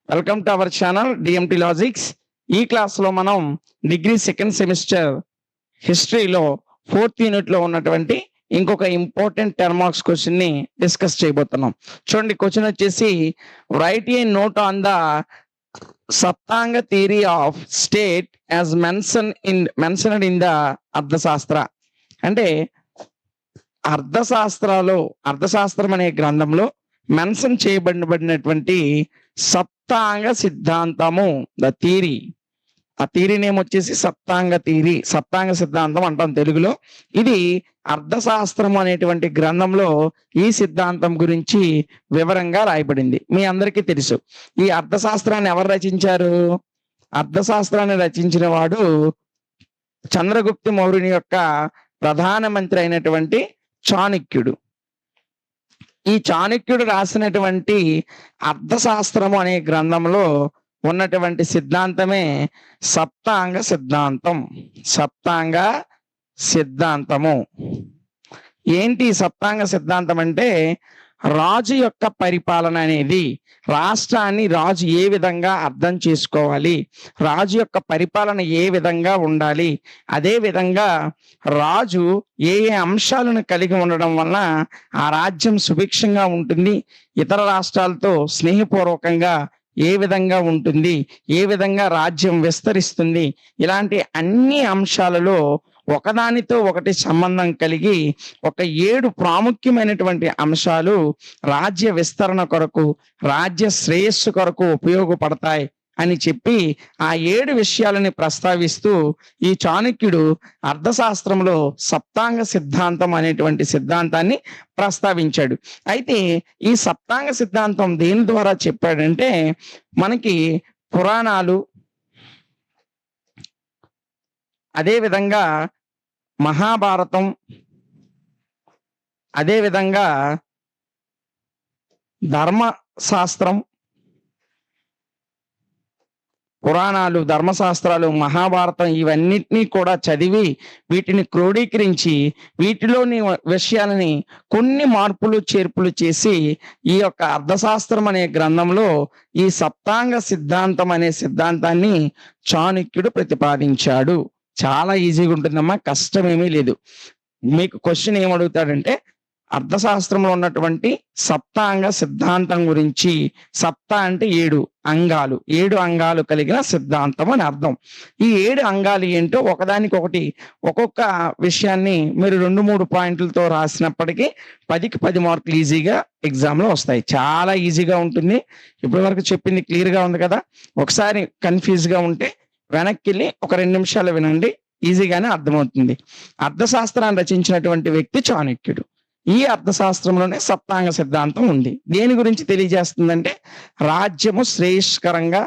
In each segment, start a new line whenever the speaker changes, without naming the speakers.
Welcome to our channel DMT logics. ఈ క్లాస్లో మనం డిగ్రీ సెకండ్ సెమిస్టర్ హిస్టరీలో 4th యూనిట్లో ఉన్నటువంటి ఇంకొక ఇంపార్టెంట్ టెర్మాక్స్ క్వశ్చన్ ని డిస్కస్ చేయబోతున్నాం. చూడండి, క్వశ్చన్ వచ్చేసి write a note on the Saptanga theory of state as mentioned in the Arthashastra. అంటే అర్థశాస్త్రం అనే గ్రంథంలో మెన్షన్ చేయబడినటువంటి సప్తాంగ సిద్ధాంతము, ద థియరీ. ఆ థియరీ నేమ్ వచ్చేసి సప్తాంగ సిద్ధాంతం అంటాం తెలుగులో. ఇది అర్థశాస్త్రం అనేటువంటి గ్రంథంలో ఈ సిద్ధాంతం గురించి వివరంగా రాయబడింది. మీ అందరికీ తెలుసు, ఈ అర్థశాస్త్రాన్ని ఎవరు రచించారు? అర్థశాస్త్రాన్ని రచించిన వాడు చంద్రగుప్త మౌర్యుని యొక్క ప్రధానమంత్రి అయినటువంటి చాణక్యుడు. ఈ చాణక్యుడు రాసినటువంటి అర్థశాస్త్రము అనే గ్రంథంలో ఉన్నటువంటి సిద్ధాంతమే సప్తాంగ సిద్ధాంతము. ఏంటి సప్తాంగ సిద్ధాంతం అంటే, రాజు యొక్క పరిపాలన అనేది, రాష్ట్రాన్ని రాజు ఏ విధంగా అర్థం చేసుకోవాలి, రాజు యొక్క పరిపాలన ఏ విధంగా ఉండాలి, అదే విధంగా రాజు ఏ అంశాలను కలిగి ఉండడం వలన ఆ రాజ్యం సుభిక్షంగా ఉంటుంది, ఇతర రాష్ట్రాలతో స్నేహపూర్వకంగా ఏ విధంగా ఉంటుంది, ఏ విధంగా రాజ్యం విస్తరిస్తుంది, ఇలాంటి అన్ని అంశాలలో ఒకదానితో ఒకటి సంబంధం కలిగి ఒక 7 ప్రాముఖ్యమైనటువంటి అంశాలు రాజ్య విస్తరణ కొరకు, రాజ్య శ్రేయస్సు కొరకు ఉపయోగపడతాయి అని చెప్పి ఆ 7 విషయాలని ప్రస్తావిస్తూ ఈ చాణక్యుడు అర్థశాస్త్రంలో సప్తాంగ సిద్ధాంతం అనేటువంటి సిద్ధాంతాన్ని ప్రస్తావించాడు. అయితే ఈ సప్తాంగ సిద్ధాంతం దేని ద్వారా చెప్పాడంటే, మనకి పురాణాలు, అదేవిధంగా మహాభారతం, అదేవిధంగా ధర్మశాస్త్రం, పురాణాలు, ధర్మశాస్త్రాలు, మహాభారతం ఇవన్నిటినీ కూడా చదివి వీటిని క్రోడీకరించి వీటిలోని విషయాలని కొన్ని మార్పులు చేర్పులు చేసి ఈ యొక్క అర్థశాస్త్రం అనే గ్రంథంలో ఈ సప్తాంగ సిద్ధాంతం అనే సిద్ధాంతాన్ని చాణక్యుడు ప్రతిపాదించాడు. చాలా ఈజీగా ఉంటుందమ్మా, కష్టమేమీ లేదు. మీకు క్వశ్చన్ ఏమడుగుతాడంటే, అర్థశాస్త్రంలో ఉన్నటువంటి సప్తాంగ సిద్ధాంతం గురించి. సప్త అంటే 7 అంగాలు, 7 అంగాలు కలిగిన సిద్ధాంతం అని అర్థం. ఈ 7 అంగాలు ఏంటో ఒకదానికొకటి ఒక్కొక్క విషయాన్ని మీరు 2-3 పాయింట్లతో రాసినప్పటికీ 10కి 10 మార్కులు ఈజీగా ఎగ్జామ్లో వస్తాయి. చాలా ఈజీగా ఉంటుంది. ఇప్పటి వరకు చెప్పింది క్లియర్గా ఉంది కదా? ఒకసారి కన్ఫ్యూజ్గా ఉంటే వెనక్కి వెళ్ళి ఒక 2 నిమిషాలు వినండి, ఈజీగానే అర్థమవుతుంది. అర్థశాస్త్రాన్ని రచించినటువంటి వ్యక్తి చాణక్యుడు. ఈ అర్థశాస్త్రంలోనే సప్తాంగ సిద్ధాంతం ఉంది. దేని గురించి తెలియజేస్తుందంటే, రాజ్యము శ్రేయస్కరంగా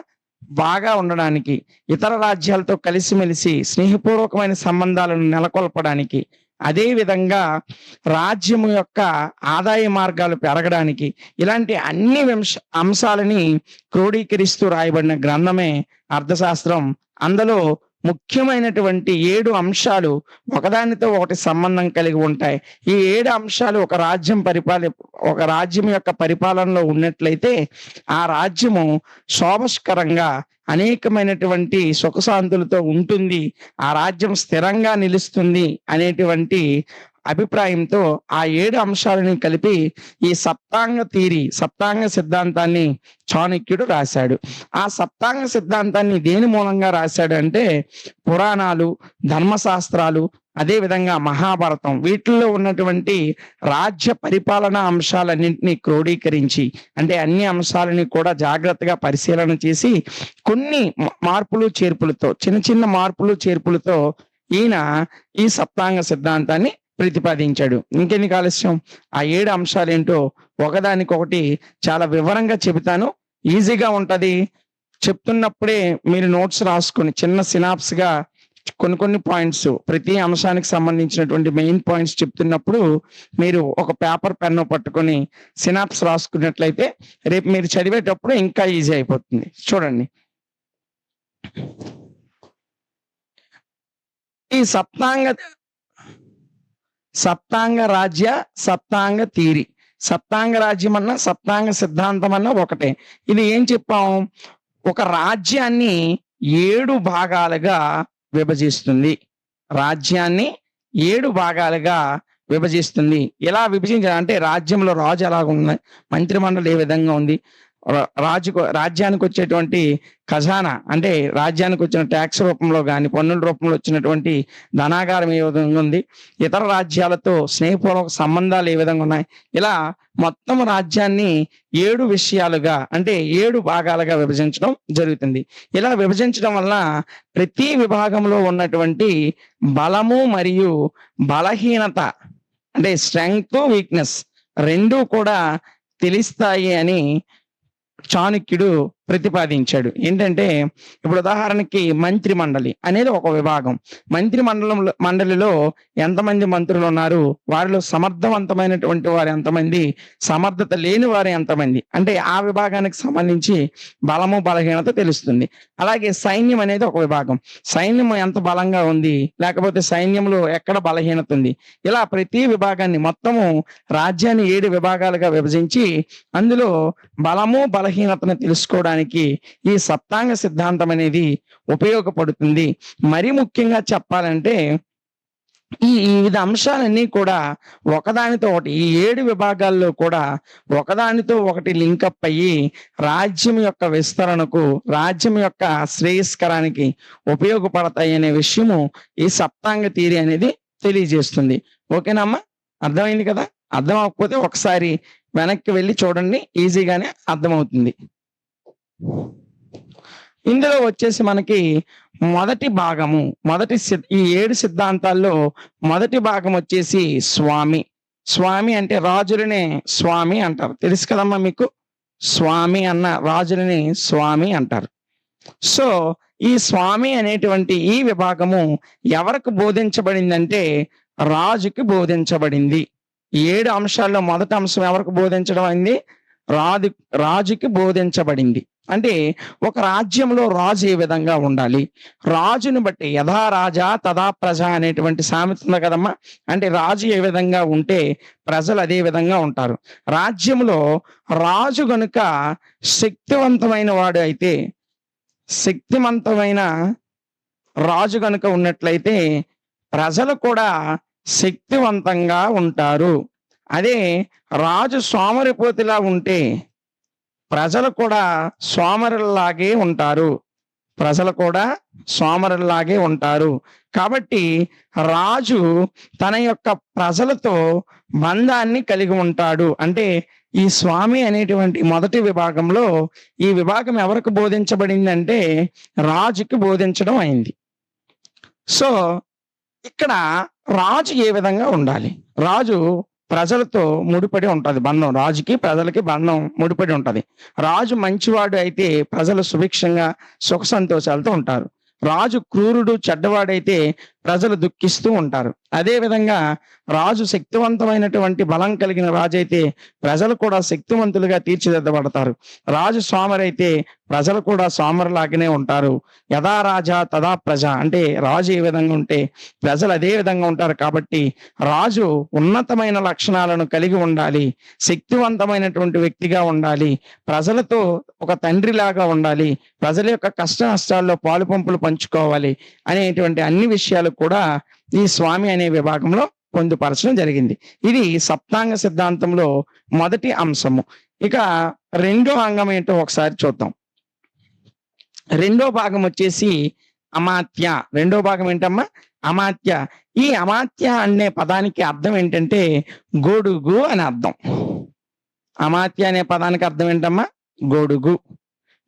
బాగా ఉండడానికి, ఇతర రాజ్యాలతో కలిసిమెలిసి స్నేహపూర్వకమైన సంబంధాలను నెలకొల్పడానికి, అదే విధంగా రాజ్యము యొక్క ఆదాయ మార్గాలు పెరగడానికి, ఇలాంటి అన్ని అంశాలని క్రోడీకరిస్తూ రాయబడిన గ్రంథమే అర్థశాస్త్రం. అందులో ముఖ్యమైనటువంటి 7 అంశాలు ఒకదానితో ఒకటి సంబంధం కలిగి ఉంటాయి. ఈ 7 అంశాలు ఒక రాజ్యం యొక్క పరిపాలనలో ఉన్నట్లయితే ఆ రాజ్యము శోభస్కరంగా అనేకమైనటువంటి సుఖశాంతులతో ఉంటుంది, ఆ రాజ్యం స్థిరంగా నిలుస్తుంది అనేటువంటి అభిప్రాయంతో ఆ 7 అంశాలను కలిపి ఈ సప్తాంగ సిద్ధాంతాన్ని చాణక్యుడు రాశాడు. ఆ సప్తాంగ సిద్ధాంతాన్ని దేని మూలంగా రాశాడు అంటే, పురాణాలు, ధర్మశాస్త్రాలు, అదేవిధంగా మహాభారతం, వీటిల్లో ఉన్నటువంటి రాజ్య పరిపాలనా అంశాలన్నింటినీ క్రోడీకరించి, అంటే అన్ని అంశాలని కూడా జాగ్రత్తగా పరిశీలన చేసి కొన్ని చిన్న మార్పులు చేర్పులతో ఈయన ఈ సప్తాంగ సిద్ధాంతాన్ని ప్రతిపాదించాడు. ఇంకెన్ని ఆలస్యం, ఆ 7 అంశాలు ఏంటో ఒకదానికొకటి చాలా వివరంగా చెబుతాను. ఈజీగా ఉంటది. చెప్తున్నప్పుడే మీరు నోట్స్ రాసుకొని చిన్న సినాప్స్ గా కొన్ని పాయింట్స్, ప్రతి అంశానికి సంబంధించినటువంటి మెయిన్ పాయింట్స్ చెప్తున్నప్పుడు మీరు ఒక పేపర్ పెన్ను పట్టుకొని సినాప్స్ రాసుకున్నట్లయితే రేపు మీరు చదివేటప్పుడు ఇంకా ఈజీ అయిపోతుంది. చూడండి, ఈ సప్తాంగ రాజ్య సప్తాంగ థియరీ, సప్తాంగ రాజ్యం అన్నా సప్తాంగ సిద్ధాంతం అన్నా ఒకటే. ఇది ఏం చెప్పాం? ఒక రాజ్యాన్ని 7 భాగాలుగా విభజిస్తుంది. రాజ్యాన్ని 7 భాగాలుగా విభజిస్తుంది. ఎలా విభజించాలంటే రాజ్యంలో రాజు ఎలాగుంది, మంత్రిమండలి ఏ విధంగా ఉంది, రాజ్యానికి వచ్చేటువంటి ఖజానా అంటే రాజ్యానికి వచ్చిన ట్యాక్స్ రూపంలో కానీ పన్నుల రూపంలో వచ్చినటువంటి ధనాగారం ఏ విధంగా ఉంది, ఇతర రాజ్యాలతో స్నేహపూర్వక సంబంధాలు ఏ విధంగా ఉన్నాయి, ఇలా మొత్తం రాజ్యాన్ని 7 విషయాలుగా అంటే 7 భాగాలుగా విభజించడం జరుగుతుంది. ఇలా విభజించడం వల్ల ప్రతి విభాగంలో ఉన్నటువంటి బలము మరియు బలహీనత అంటే స్ట్రెంగ్త్ వీక్నెస్ రెండూ కూడా తెలుస్తాయి అని చాణక్యుడు ప్రతిపాదించాడు. ఏంటంటే ఇప్పుడు ఉదాహరణకి మంత్రి మండలి అనేది ఒక విభాగం. మండలిలో ఎంతమంది మంత్రులు ఉన్నారు, వారిలో సమర్థవంతమైనటువంటి వారు ఎంతమంది, సమర్థత లేని వారు ఎంతమంది, అంటే ఆ విభాగానికి సంబంధించి బలము బలహీనత తెలుస్తుంది. అలాగే సైన్యం అనేది ఒక విభాగం. సైన్యం ఎంత బలంగా ఉంది, లేకపోతే సైన్యంలో ఎక్కడ బలహీనత ఉంది, ఇలా ప్రతి విభాగాన్ని మొత్తము రాజ్యాన్ని 7 విభాగాలుగా విభజించి అందులో బలము బలహీనతను తెలుసుకోవడానికి ఈ సప్తాంగ సిద్ధాంతం అనేది ఉపయోగపడుతుంది. మరి ముఖ్యంగా చెప్పాలంటే ఈ వివిధ అంశాలన్నీ కూడా ఒకదానితో ఒకటి ఈ 7 విభాగాల్లో కూడా ఒకదానితో ఒకటి లింకప్ అయ్యి రాజ్యం యొక్క విస్తరణకు, రాజ్యం యొక్క శ్రేయస్కరానికి ఉపయోగపడతాయి అనే విషయము ఈ సప్తాంగ థియరీ అనేది తెలియజేస్తుంది. ఓకేనమ్మా, అర్థమైంది కదా? అర్థం అవ్వకపోతే ఒకసారి వెనక్కి వెళ్ళి చూడండి, ఈజీగానే అర్థమవుతుంది. ఇందులో వచ్చేసి మనకి మొదటి భాగము ఈ 7 సిద్ధాంతాల్లో మొదటి భాగం వచ్చేసి స్వామి. స్వామి అంటే రాజులనే స్వామి అంటారు, తెలుసు కదమ్మా మీకు. స్వామి అన్న రాజులని స్వామి అంటారు. సో ఈ స్వామి అనేటువంటి ఈ విభాగము ఎవరికి బోధించబడిందంటే రాజుకి బోధించబడింది. 7 అంశాల్లో మొదటి అంశం ఎవరికి బోధించడం అయింది? రాజుకి బోధించబడింది. అంటే ఒక రాజ్యంలో రాజు ఏ విధంగా ఉండాలి, రాజుని బట్టి యథా రాజా తదా ప్రజ అనేటువంటి సామెత ఉంది కదమ్మా. అంటే రాజు ఏ విధంగా ఉంటే ప్రజలు అదే విధంగా ఉంటారు. రాజ్యంలో రాజు గనుక శక్తివంతమైన వాడు అయితే, శక్తివంతమైన రాజు గనుక ఉన్నట్లయితే ప్రజలు కూడా శక్తివంతంగా ఉంటారు. అదే రాజు సోమరిపోతులా ఉంటే ప్రజలు కూడా సోమరుల్లాగే ఉంటారు. కాబట్టి రాజు తన యొక్క ప్రజలతో బంధాన్ని కలిగి ఉంటాడు. అంటే ఈ స్వామి అనేటువంటి మొదటి విభాగంలో ఈ విభాగం ఎవరికి బోధించబడింది అంటే రాజుకి బోధించడం అయింది. సో ఇక్కడ రాజు ఏ విధంగా ఉండాలి, రాజు ప్రజలతో ముడిపడి ఉంటది బంధం, రాజుకి ప్రజలకి బంధం ముడిపడి ఉంటది. రాజు మంచివాడు అయితే ప్రజలు సుభిక్షంగా సుఖ సంతోషాలతో ఉంటారు. రాజు క్రూరుడు చెడ్డవాడైతే ప్రజలు దుఃఖిస్తూ ఉంటారు. అదే విధంగా రాజు శక్తివంతమైనటువంటి బలం కలిగిన రాజు అయితే ప్రజలు కూడా శక్తివంతులుగా తీర్చిదిద్దబడతారు. రాజు సోమరైతే ప్రజలు కూడా సోమరులాగానే ఉంటారు. యథా రాజా తదా ప్రజ అంటే రాజు ఏ విధంగా ఉంటే ప్రజలు అదే విధంగా ఉంటారు. కాబట్టి రాజు ఉన్నతమైన లక్షణాలను కలిగి ఉండాలి, శక్తివంతమైనటువంటి వ్యక్తిగా ఉండాలి, ప్రజలతో ఒక తండ్రిలాగా ఉండాలి, ప్రజల యొక్క కష్ట నష్టాల్లో పాలు పంపులు పంచుకోవాలి అనేటువంటి అన్ని విషయాలు కూడా ఈ స్వామి అనే విభాగంలో పొందుపరచడం జరిగింది. ఇది సప్తాంగ సిద్ధాంతంలో మొదటి అంశము. ఇక రెండో అంగం ఏంటో ఒకసారి చూద్దాం. రెండో భాగం వచ్చేసి అమాత్య. రెండో భాగం ఏంటమ్మా? అమాత్య. ఈ అమాత్య అనే పదానికి అర్థం ఏంటంటే గొడుగు అని అర్థం. అమాత్య అనే పదానికి అర్థం ఏంటమ్మా? గొడుగు.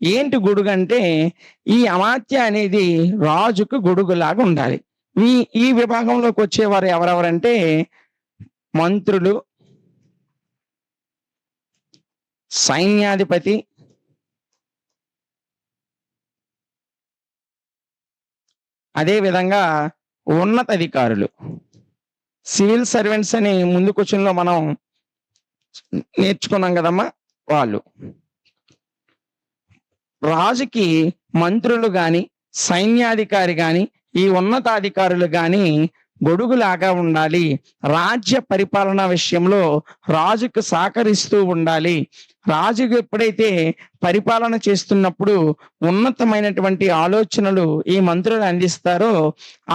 ఏంటి గొడుగు అంటే ఈ అమాత్య అనేది రాజుకు గొడుగులాగా ఉండాలి. ఈ విభాగంలోకి వచ్చేవారు ఎవరెవరంటే మంత్రులు, సైన్యాధిపతి, అదే విధంగా ఉన్నతాధికారులు, సివిల్ సర్వెంట్స్ అని ముందు క్వశ్చన్లో మనం నేర్చుకున్నాం కదమ్మా. వాళ్ళు రాజుకి మంత్రులు గాని, సైన్యాధికారి గాని, ఈ ఉన్నతాధికారులు గాని గొడుగులాగా ఉండాలి. రాజ్య పరిపాలన విషయంలో రాజుకు సహకరిస్తూ ఉండాలి. రాజుకు ఎప్పుడైతే పరిపాలన చేస్తున్నప్పుడు ఉన్నతమైనటువంటి ఆలోచనలు ఈ మంత్రులు అందిస్తారో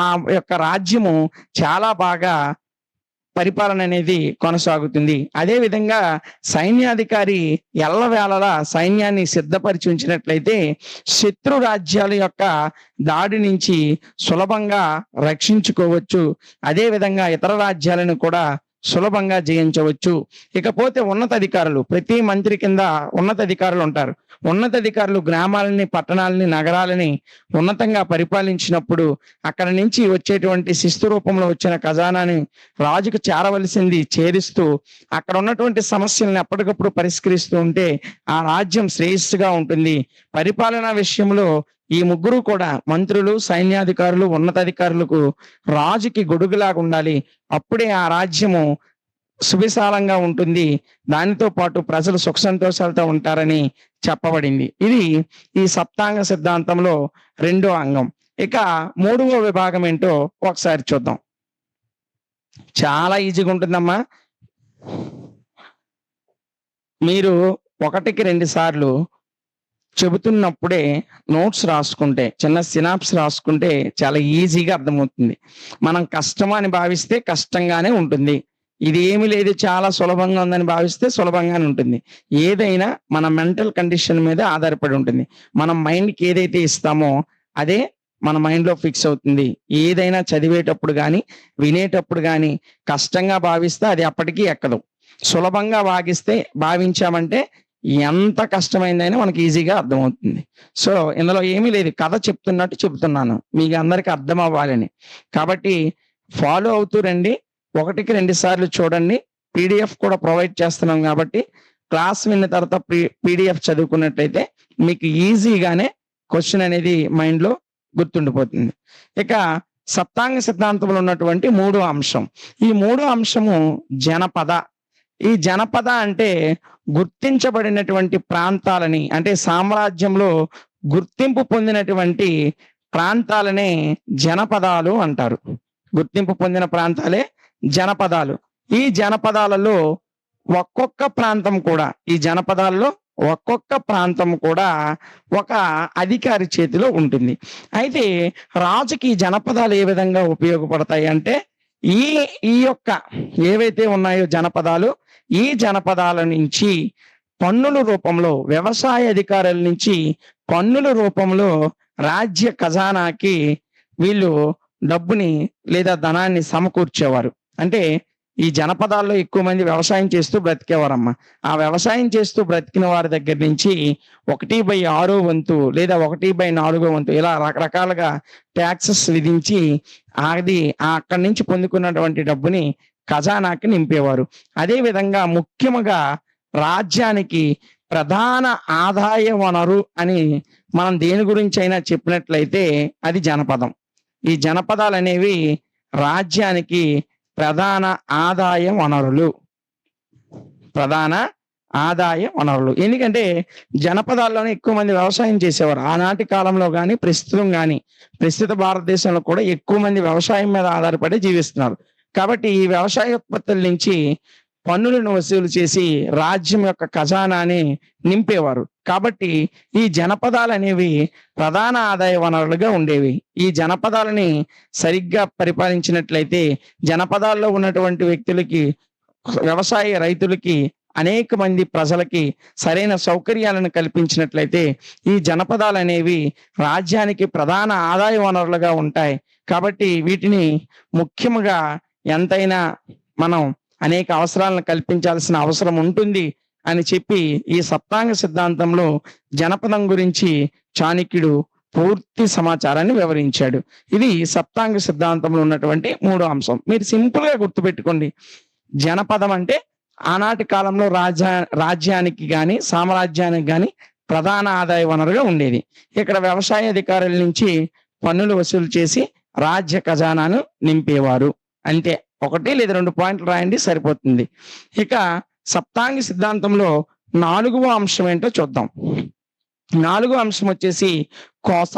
ఆ యొక్క రాజ్యము చాలా బాగా పరిపాలన అనేది కొనసాగుతుంది. అదే విధంగా సైన్యాధికారి ఎల్లవేళలా సైన్యాన్ని సిద్ధపరిచి ఉంచినట్లయితే శత్రు రాజ్యాల యొక్క దాడి నుంచి సులభంగా రక్షించుకోవచ్చు. అదే విధంగా ఇతర రాజ్యాలను కూడా సులభంగా జయించవచ్చు. ఇకపోతే ఉన్నతాధికారులు, ప్రతి మంత్రి కింద ఉన్నతాధికారులు ఉంటారు. ఉన్నతాధికారులు గ్రామాలని, పట్టణాలని, నగరాలని ఉన్నతంగా పరిపాలించినప్పుడు అక్కడ నుంచి వచ్చేటువంటి శిస్తు రూపంలో వచ్చిన ఖజానాని రాజుకు చేరవలసింది చేరుస్తూ అక్కడ ఉన్నటువంటి సమస్యలను ఎప్పటికప్పుడు పరిష్కరిస్తూ ఉంటే ఆ రాజ్యం శ్రేయస్సుగా ఉంటుంది. పరిపాలనా విషయంలో ఈ ముగ్గురు కూడా మంత్రులు, సైన్యాధికారులు, ఉన్నతాధికారులకు రాజుకి గొడుగులాగా ఉండాలి. అప్పుడే ఆ రాజ్యము సువిశాలంగా ఉంటుంది. దానితో పాటు ప్రజలు సుఖ సంతోషాలతో ఉంటారని చెప్పబడింది. ఇది ఈ సప్తాంగ సిద్ధాంతంలో రెండో అంగం. ఇక మూడవ విభాగం ఏంటో ఒకసారి చూద్దాం. చాలా ఈజీగా ఉంటుందమ్మా. మీరు 1కి 2 సార్లు చెబుతున్నప్పుడే నోట్స్ రాసుకుంటే, చిన్న సినాప్స్ రాసుకుంటే చాలా ఈజీగా అర్థమవుతుంది. మనం కష్టం అని భావిస్తే కష్టంగానే ఉంటుంది. ఇది ఏమి లేదు, చాలా సులభంగా ఉందని భావిస్తే సులభంగానే ఉంటుంది. ఏదైనా మన మెంటల్ కండిషన్ మీద ఆధారపడి ఉంటుంది. మనం మైండ్కి ఏదైతే ఇస్తామో అదే మన మైండ్లో ఫిక్స్ అవుతుంది. ఏదైనా చదివేటప్పుడు కానీ వినేటప్పుడు కానీ కష్టంగా భావిస్తే అది అప్పటికీ ఎక్కదు. సులభంగా భావించామంటే ఎంత కష్టమైందైనా మనకి ఈజీగా అర్థమవుతుంది. సో ఇందులో ఏమీ లేదు, కథ చెప్తున్నట్టు చెప్తున్నాను, మీకు అందరికి అర్థం అవ్వాలని. కాబట్టి ఫాలో అవుతూ రండి. 1కి 2 సార్లు చూడండి. PDF కూడా ప్రొవైడ్ చేస్తున్నాం కాబట్టి క్లాస్ విన్న తర్వాత PDF చదువుకున్నట్లయితే మీకు ఈజీగానే క్వశ్చన్ అనేది మైండ్లో గుర్తుండిపోతుంది. ఇక సప్తాంగ సిద్ధాంతంలో ఉన్నటువంటి 3వ అంశం. ఈ 3వ అంశము జనపద. ఈ జనపద అంటే గుర్తించబడినటువంటి ప్రాంతాలని, అంటే సామ్రాజ్యంలో గుర్తింపు పొందినటువంటి ప్రాంతాలనే జనపదాలు అంటారు. గుర్తింపు పొందిన ప్రాంతాలే జనపదాలు. ఈ జనపదాలలో ఒక్కొక్క ప్రాంతం కూడా, ఈ జనపదాల్లో ఒక్కొక్క ప్రాంతం కూడా ఒక అధికారి చేతిలో ఉంటుంది. అయితే రాజుకి జనపదాలు ఏ విధంగా ఉపయోగపడతాయి అంటే, ఈ యొక్క ఏవైతే ఉన్నాయో జనపదాలు, ఈ జనపదాల నుంచి పన్నుల రూపంలో, వ్యవసాయ అధికారుల నుంచి పన్నుల రూపంలో రాజ్య ఖజానాకి వీళ్ళు డబ్బుని లేదా ధనాన్ని సమకూర్చేవారు. అంటే ఈ జనపదాల్లో ఎక్కువ మంది వ్యవసాయం చేస్తూ బ్రతికేవారమ్మా. ఆ వ్యవసాయం చేస్తూ బ్రతికిన వారి దగ్గర నుంచి 1/6 వంతు లేదా 1/4 వంతు ఇలా రకరకాలుగా ట్యాక్సెస్ విధించి అది అక్కడి నుంచి పొందుకున్నటువంటి డబ్బుని ఖజానాకి నింపేవారు. అదే విధంగా ముఖ్యంగా రాజ్యానికి ప్రధాన ఆదాయ వనరు అని మనం దేని గురించి అయినా చెప్పినట్లయితే అది జనపదం. ఈ జనపదాలు అనేవి రాజ్యానికి ప్రధాన ఆదాయ వనరులు. ప్రధాన ఆదాయ వనరులు. ఎందుకంటే జనపదాల్లోనే ఎక్కువ మంది వ్యవసాయం చేసేవారు. ఆనాటి కాలంలో కానీ ప్రస్తుతం కానీ, ప్రస్తుత భారతదేశంలో కూడా ఎక్కువ మంది వ్యవసాయం మీద ఆధారపడి జీవిస్తున్నారు. కాబట్టి ఈ వ్యవసాయ ఉత్పత్తుల నుంచి పన్నులను వసూలు చేసి రాజ్యం యొక్క ఖజానాని నింపేవారు. కాబట్టి ఈ జనపదాలు అనేవి ప్రధాన ఆదాయ వనరులుగా ఉండేవి. ఈ జనపదాలని సరిగ్గా పరిపాలించినట్లయితే, జనపదాల్లో ఉన్నటువంటి వ్యక్తులకి, వ్యవసాయ రైతులకి, అనేక మంది ప్రజలకి సరైన సౌకర్యాలను కల్పించినట్లయితే ఈ జనపదాలు అనేవి రాజ్యానికి ప్రధాన ఆదాయ వనరులుగా ఉంటాయి. కాబట్టి వీటిని ముఖ్యంగా ఎంతైనా మనం అనేక అవసరాలను కల్పించాల్సిన అవసరం ఉంటుంది అని చెప్పి ఈ సప్తాంగ సిద్ధాంతంలో జనపదం గురించి చాణక్యుడు పూర్తి సమాచారాన్ని వివరించాడు. ఇది సప్తాంగ సిద్ధాంతంలో ఉన్నటువంటి 3వ అంశం. మీరు సింపుల్ గా గుర్తుపెట్టుకోండి. జనపదం అంటే ఆనాటి కాలంలో రాజ్యానికి గాని సామ్రాజ్యానికి గాని ప్రధాన ఆదాయ వనరుగా ఉండేది. ఇక్కడ వ్యవసాయ అధికారుల నుంచి పన్నులు వసూలు చేసి రాజ్య ఖజానాను నింపేవారు. అంతే. 1 లేదా 2 పాయింట్లు రాయండి, సరిపోతుంది. ఇక సప్తాంగ సిద్ధాంతంలో 4వ అంశం ఏంటో చూద్దాం. 4వ అంశం వచ్చేసి కోస.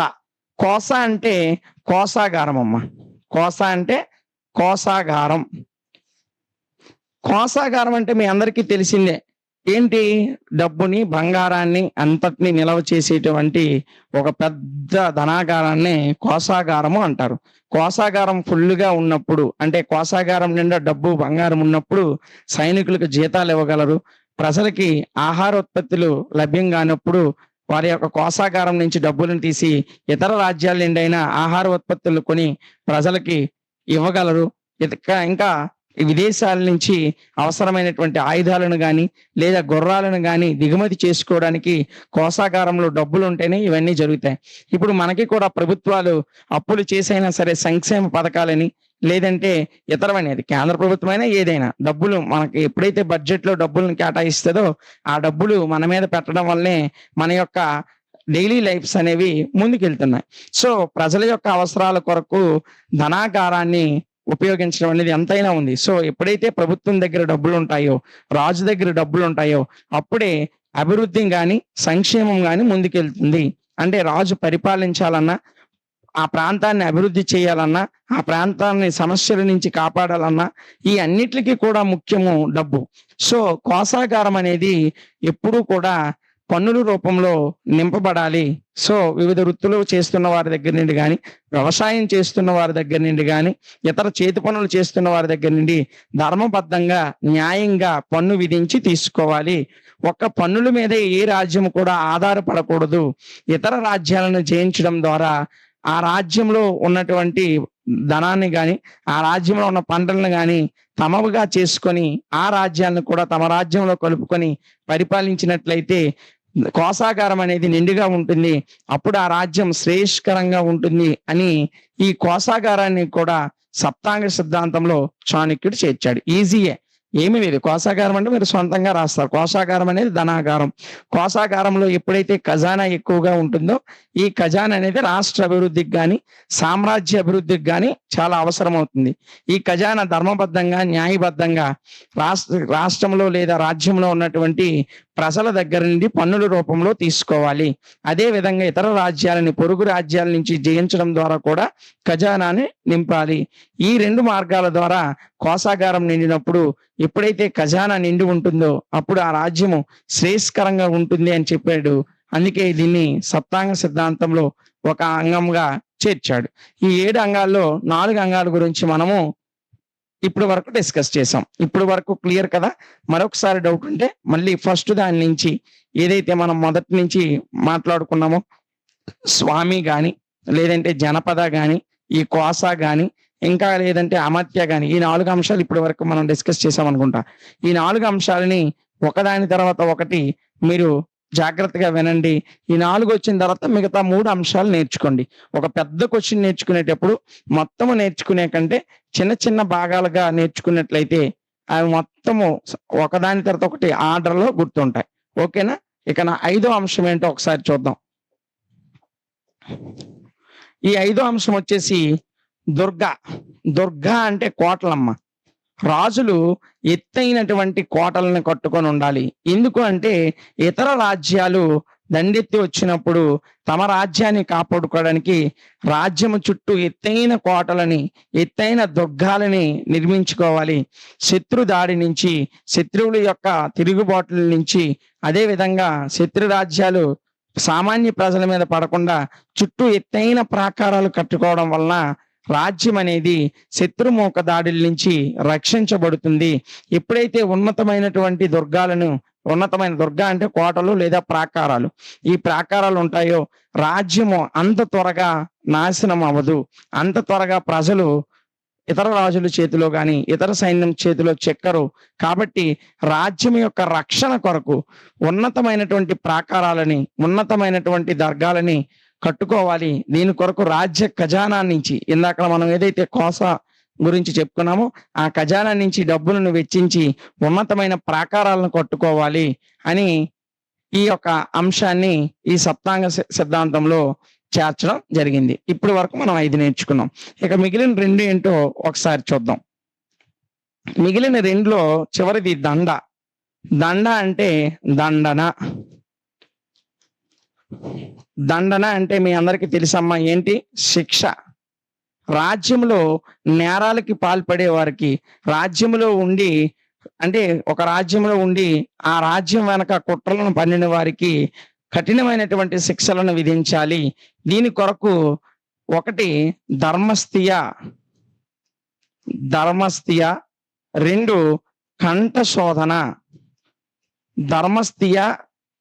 కోస అంటే కోసాగారం అమ్మ. కోస అంటే కోశాగారం. కోశాగారం అంటే మీ అందరికీ తెలిసిందే. ఏంటి? డబ్బుని, బంగారాన్ని అంతటిని నిల్వ చేసేటువంటి ఒక పెద్ద ధనాగారాన్ని కోశాగారము అంటారు. కోశాగారం ఫుల్లుగా ఉన్నప్పుడు, అంటే కోశాగారం నిండా డబ్బు, బంగారం ఉన్నప్పుడు సైనికులకు జీతాలు ఇవ్వగలరు. ప్రజలకి ఆహారోత్పత్తులు లభ్యం కానప్పుడు వారి యొక్క కోశాగారం నుంచి డబ్బులను తీసి ఇతర రాజ్యాల నుండైన ఆహార ఉత్పత్తులు కొని ప్రజలకి ఇవ్వగలరు. ఇంకా విదేశాల నుంచి అవసరమైనటువంటి ఆయుధాలను కానీ లేదా గుర్రాలను కానీ దిగుమతి చేసుకోవడానికి కోశాగారంలో డబ్బులు ఉంటేనే ఇవన్నీ జరుగుతాయి. ఇప్పుడు మనకి కూడా ప్రభుత్వాలు అప్పులు చేసైనా సరే సంక్షేమ పథకాలని లేదంటే ఇతరమైనది కేంద్ర ప్రభుత్వమైనా ఏదైనా డబ్బులు మనకి ఎప్పుడైతే బడ్జెట్ లో డబ్బులను కేటాయిస్తుందో ఆ డబ్బులు మన మీద పెట్టడం వల్లనే మన యొక్క డైలీ లైఫ్స్ అనేవి ముందుకెళ్తున్నాయి. సో ప్రజల యొక్క అవసరాల కొరకు ధనాగారాన్ని ఉపయోగించడం అనేది ఎంతైనా ఉంది. సో ఎప్పుడైతే ప్రభుత్వం దగ్గర డబ్బులు ఉంటాయో, రాజు దగ్గర డబ్బులు ఉంటాయో అప్పుడే అభివృద్ధి కానీ సంక్షేమం కానీ ముందుకెళ్తుంది. అంటే రాజు పరిపాలించాలన్నా, ఆ ప్రాంతాన్ని అభివృద్ధి చేయాలన్నా, ఆ ప్రాంతాన్ని సమస్యల నుంచి కాపాడాలన్నా ఈ అన్నిటికీ కూడా ముఖ్యము డబ్బు. సో కోశాగారం అనేది ఎప్పుడూ కూడా పన్నుల రూపంలో నింపబడాలి. సో వివిధ వృత్తులు చేస్తున్న వారి దగ్గర నుండి కానీ, వ్యవసాయం చేస్తున్న వారి దగ్గర నుండి కానీ, ఇతర చేతి పనులు చేస్తున్న వారి దగ్గర నుండి ధర్మబద్ధంగా న్యాయంగా పన్ను విధించి తీసుకోవాలి. ఒక్క పన్నుల మీదే ఏ రాజ్యం కూడా ఆధారపడకూడదు. ఇతర రాజ్యాలను జయించడం ద్వారా ఆ రాజ్యంలో ఉన్నటువంటి ధనాన్ని కానీ, ఆ రాజ్యంలో ఉన్న పంటలను కానీ తమవుగా చేసుకొని ఆ రాజ్యాలను కూడా తమ రాజ్యంలో కలుపుకొని పరిపాలించినట్లయితే కోశాగారం అనేది నిండుగా ఉంటుంది. అప్పుడు ఆ రాజ్యం శ్రేయస్కరంగా ఉంటుంది అని ఈ కోశాగారాన్ని కూడా సప్తాంగ సిద్ధాంతంలో చాణక్యుడు చేర్చాడు. ఈజీయే, ఏమీ లేదు. కోశాగారం అంటే మీరు సొంతంగా రాస్తారు. కోశాగారం అనేది ధనాగారం. కోశాగారంలో ఎప్పుడైతే ఖజానా ఎక్కువగా ఉంటుందో ఈ ఖజానా అనేది రాష్ట్ర అభివృద్ధికి కానీ సామ్రాజ్య అభివృద్ధికి కానీ చాలా అవసరం అవుతుంది. ఈ ఖజానా ధర్మబద్ధంగా న్యాయబద్ధంగా రాష్ట్రంలో లేదా రాజ్యంలో ఉన్నటువంటి ప్రజల దగ్గర నుండి పన్నుల రూపంలో తీసుకోవాలి. అదే విధంగా ఇతర రాజ్యాలని, పొరుగు రాజ్యాల నుంచి జయించడం ద్వారా కూడా ఖజానాని నింపాలి. ఈ రెండు మార్గాల ద్వారా కోశాగారం నిండినప్పుడు, ఎప్పుడైతే ఖజానా నిండి ఉంటుందో అప్పుడు ఆ రాజ్యము శ్రేయస్కరంగా ఉంటుంది అని చెప్పాడు. అందుకే దీన్ని సప్తాంగ సిద్ధాంతంలో ఒక అంగంగా చేర్చాడు. ఈ 7 అంగాల్లో 4 అంగాల గురించి మనము ఇప్పుడు వరకు డిస్కస్ చేసాం. ఇప్పుడు వరకు క్లియర్ కదా? మరొకసారి డౌట్ ఉంటే మళ్ళీ ఫస్ట్ దాని నుంచి ఏదైతే మనం మొదటి నుంచి మాట్లాడుకున్నామో స్వామి గాని, లేదంటే జనపద గాని, ఈ కోస గాని, ఇంకా లేదంటే అమర్త్య గాని, ఈ 4 అంశాలు ఇప్పటి వరకు మనం డిస్కస్ చేసాం అనుకుంటా. ఈ 4 అంశాలని ఒకదాని తర్వాత ఒకటి మీరు జాగ్రత్తగా వినండి. ఈ 4 వచ్చిన తర్వాత మిగతా 3 అంశాలు నేర్చుకోండి. ఒక పెద్ద క్వశ్చన్ నేర్చుకునేటప్పుడు మొత్తము నేర్చుకునే కంటే చిన్న చిన్న భాగాలుగా నేర్చుకున్నట్లయితే అవి మొత్తము ఒకదాని తర్వాత ఒకటి ఆర్డర్లో గుర్తుంటాయి. ఓకేనా? ఇక నా 5వ అంశం ఏంటో ఒకసారి చూద్దాం. ఈ 5వ అంశం వచ్చేసి దుర్గా. దుర్గా అంటే కోటలమ్మ. రాజులు ఎత్తైనటువంటి కోటలను కట్టుకొని ఉండాలి. ఎందుకు అంటే ఇతర రాజ్యాలు దండెత్తి వచ్చినప్పుడు తమ రాజ్యాన్ని కాపాడుకోవడానికి రాజ్యము చుట్టూ ఎత్తైన కోటలని, ఎత్తైన దుర్గాలని నిర్మించుకోవాలి. శత్రు దాడి నుంచి, శత్రువుల యొక్క తిరుగుబాటుల నుంచి, అదే విధంగా శత్రు రాజ్యాలు సామాన్య ప్రజల మీద పడకుండా చుట్టూ ఎత్తైన ప్రాకారాలు కట్టుకోవడం వలన రాజ్యం అనేది శత్రుమూక దాడుల నుంచి రక్షించబడుతుంది. ఎప్పుడైతే ఉన్నతమైనటువంటి దుర్గాలను, ఉన్నతమైన దుర్గా అంటే కోటలు లేదా ప్రాకారాలు, ఈ ప్రాకారాలు ఉంటాయో రాజ్యము అంత త్వరగా నాశనం అవ్వదు. అంత త్వరగా ప్రజలు ఇతర రాజుల చేతిలో కానీ ఇతర సైన్యం చేతిలో చెక్కరు. కాబట్టి రాజ్యం యొక్క రక్షణ కొరకు ఉన్నతమైనటువంటి ప్రాకారాలని, ఉన్నతమైనటువంటి దర్గాలని కట్టుకోవాలి. దీని కొరకు రాజ్య ఖజానా నుంచి, ఇందాక మనం ఏదైతే కోస గురించి చెప్పుకున్నామో ఆ ఖజానా నుంచి డబ్బులను వెచ్చించి ఉన్నతమైన ప్రాకారాలను కట్టుకోవాలి అని ఈ యొక్క అంశాన్ని ఈ సప్తాంగ సిద్ధాంతంలో చేర్చడం జరిగింది. ఇప్పుడు వరకు మనం 5 నేర్చుకున్నాం. ఇక మిగిలిన 2 ఏంటో ఒకసారి చూద్దాం. మిగిలిన 2లో చివరిది దండ. దండ అంటే దండన. దండన అంటే మీ అందరికీ తెలుసమ్మా, ఏంటి? శిక్ష. రాజ్యంలో నేరాలకి పాల్పడే వారికి, రాజ్యంలో ఉండి అంటే ఒక రాజ్యంలో ఉండి ఆ రాజ్యం వెనక కుట్రలను పన్నిన వారికి కఠినమైనటువంటి శిక్షలను విధించాలి. దీని కొరకు ఒకటి ధర్మస్థియ, ధర్మస్థియ. 2 కంఠ శోధన, ధర్మస్థియ,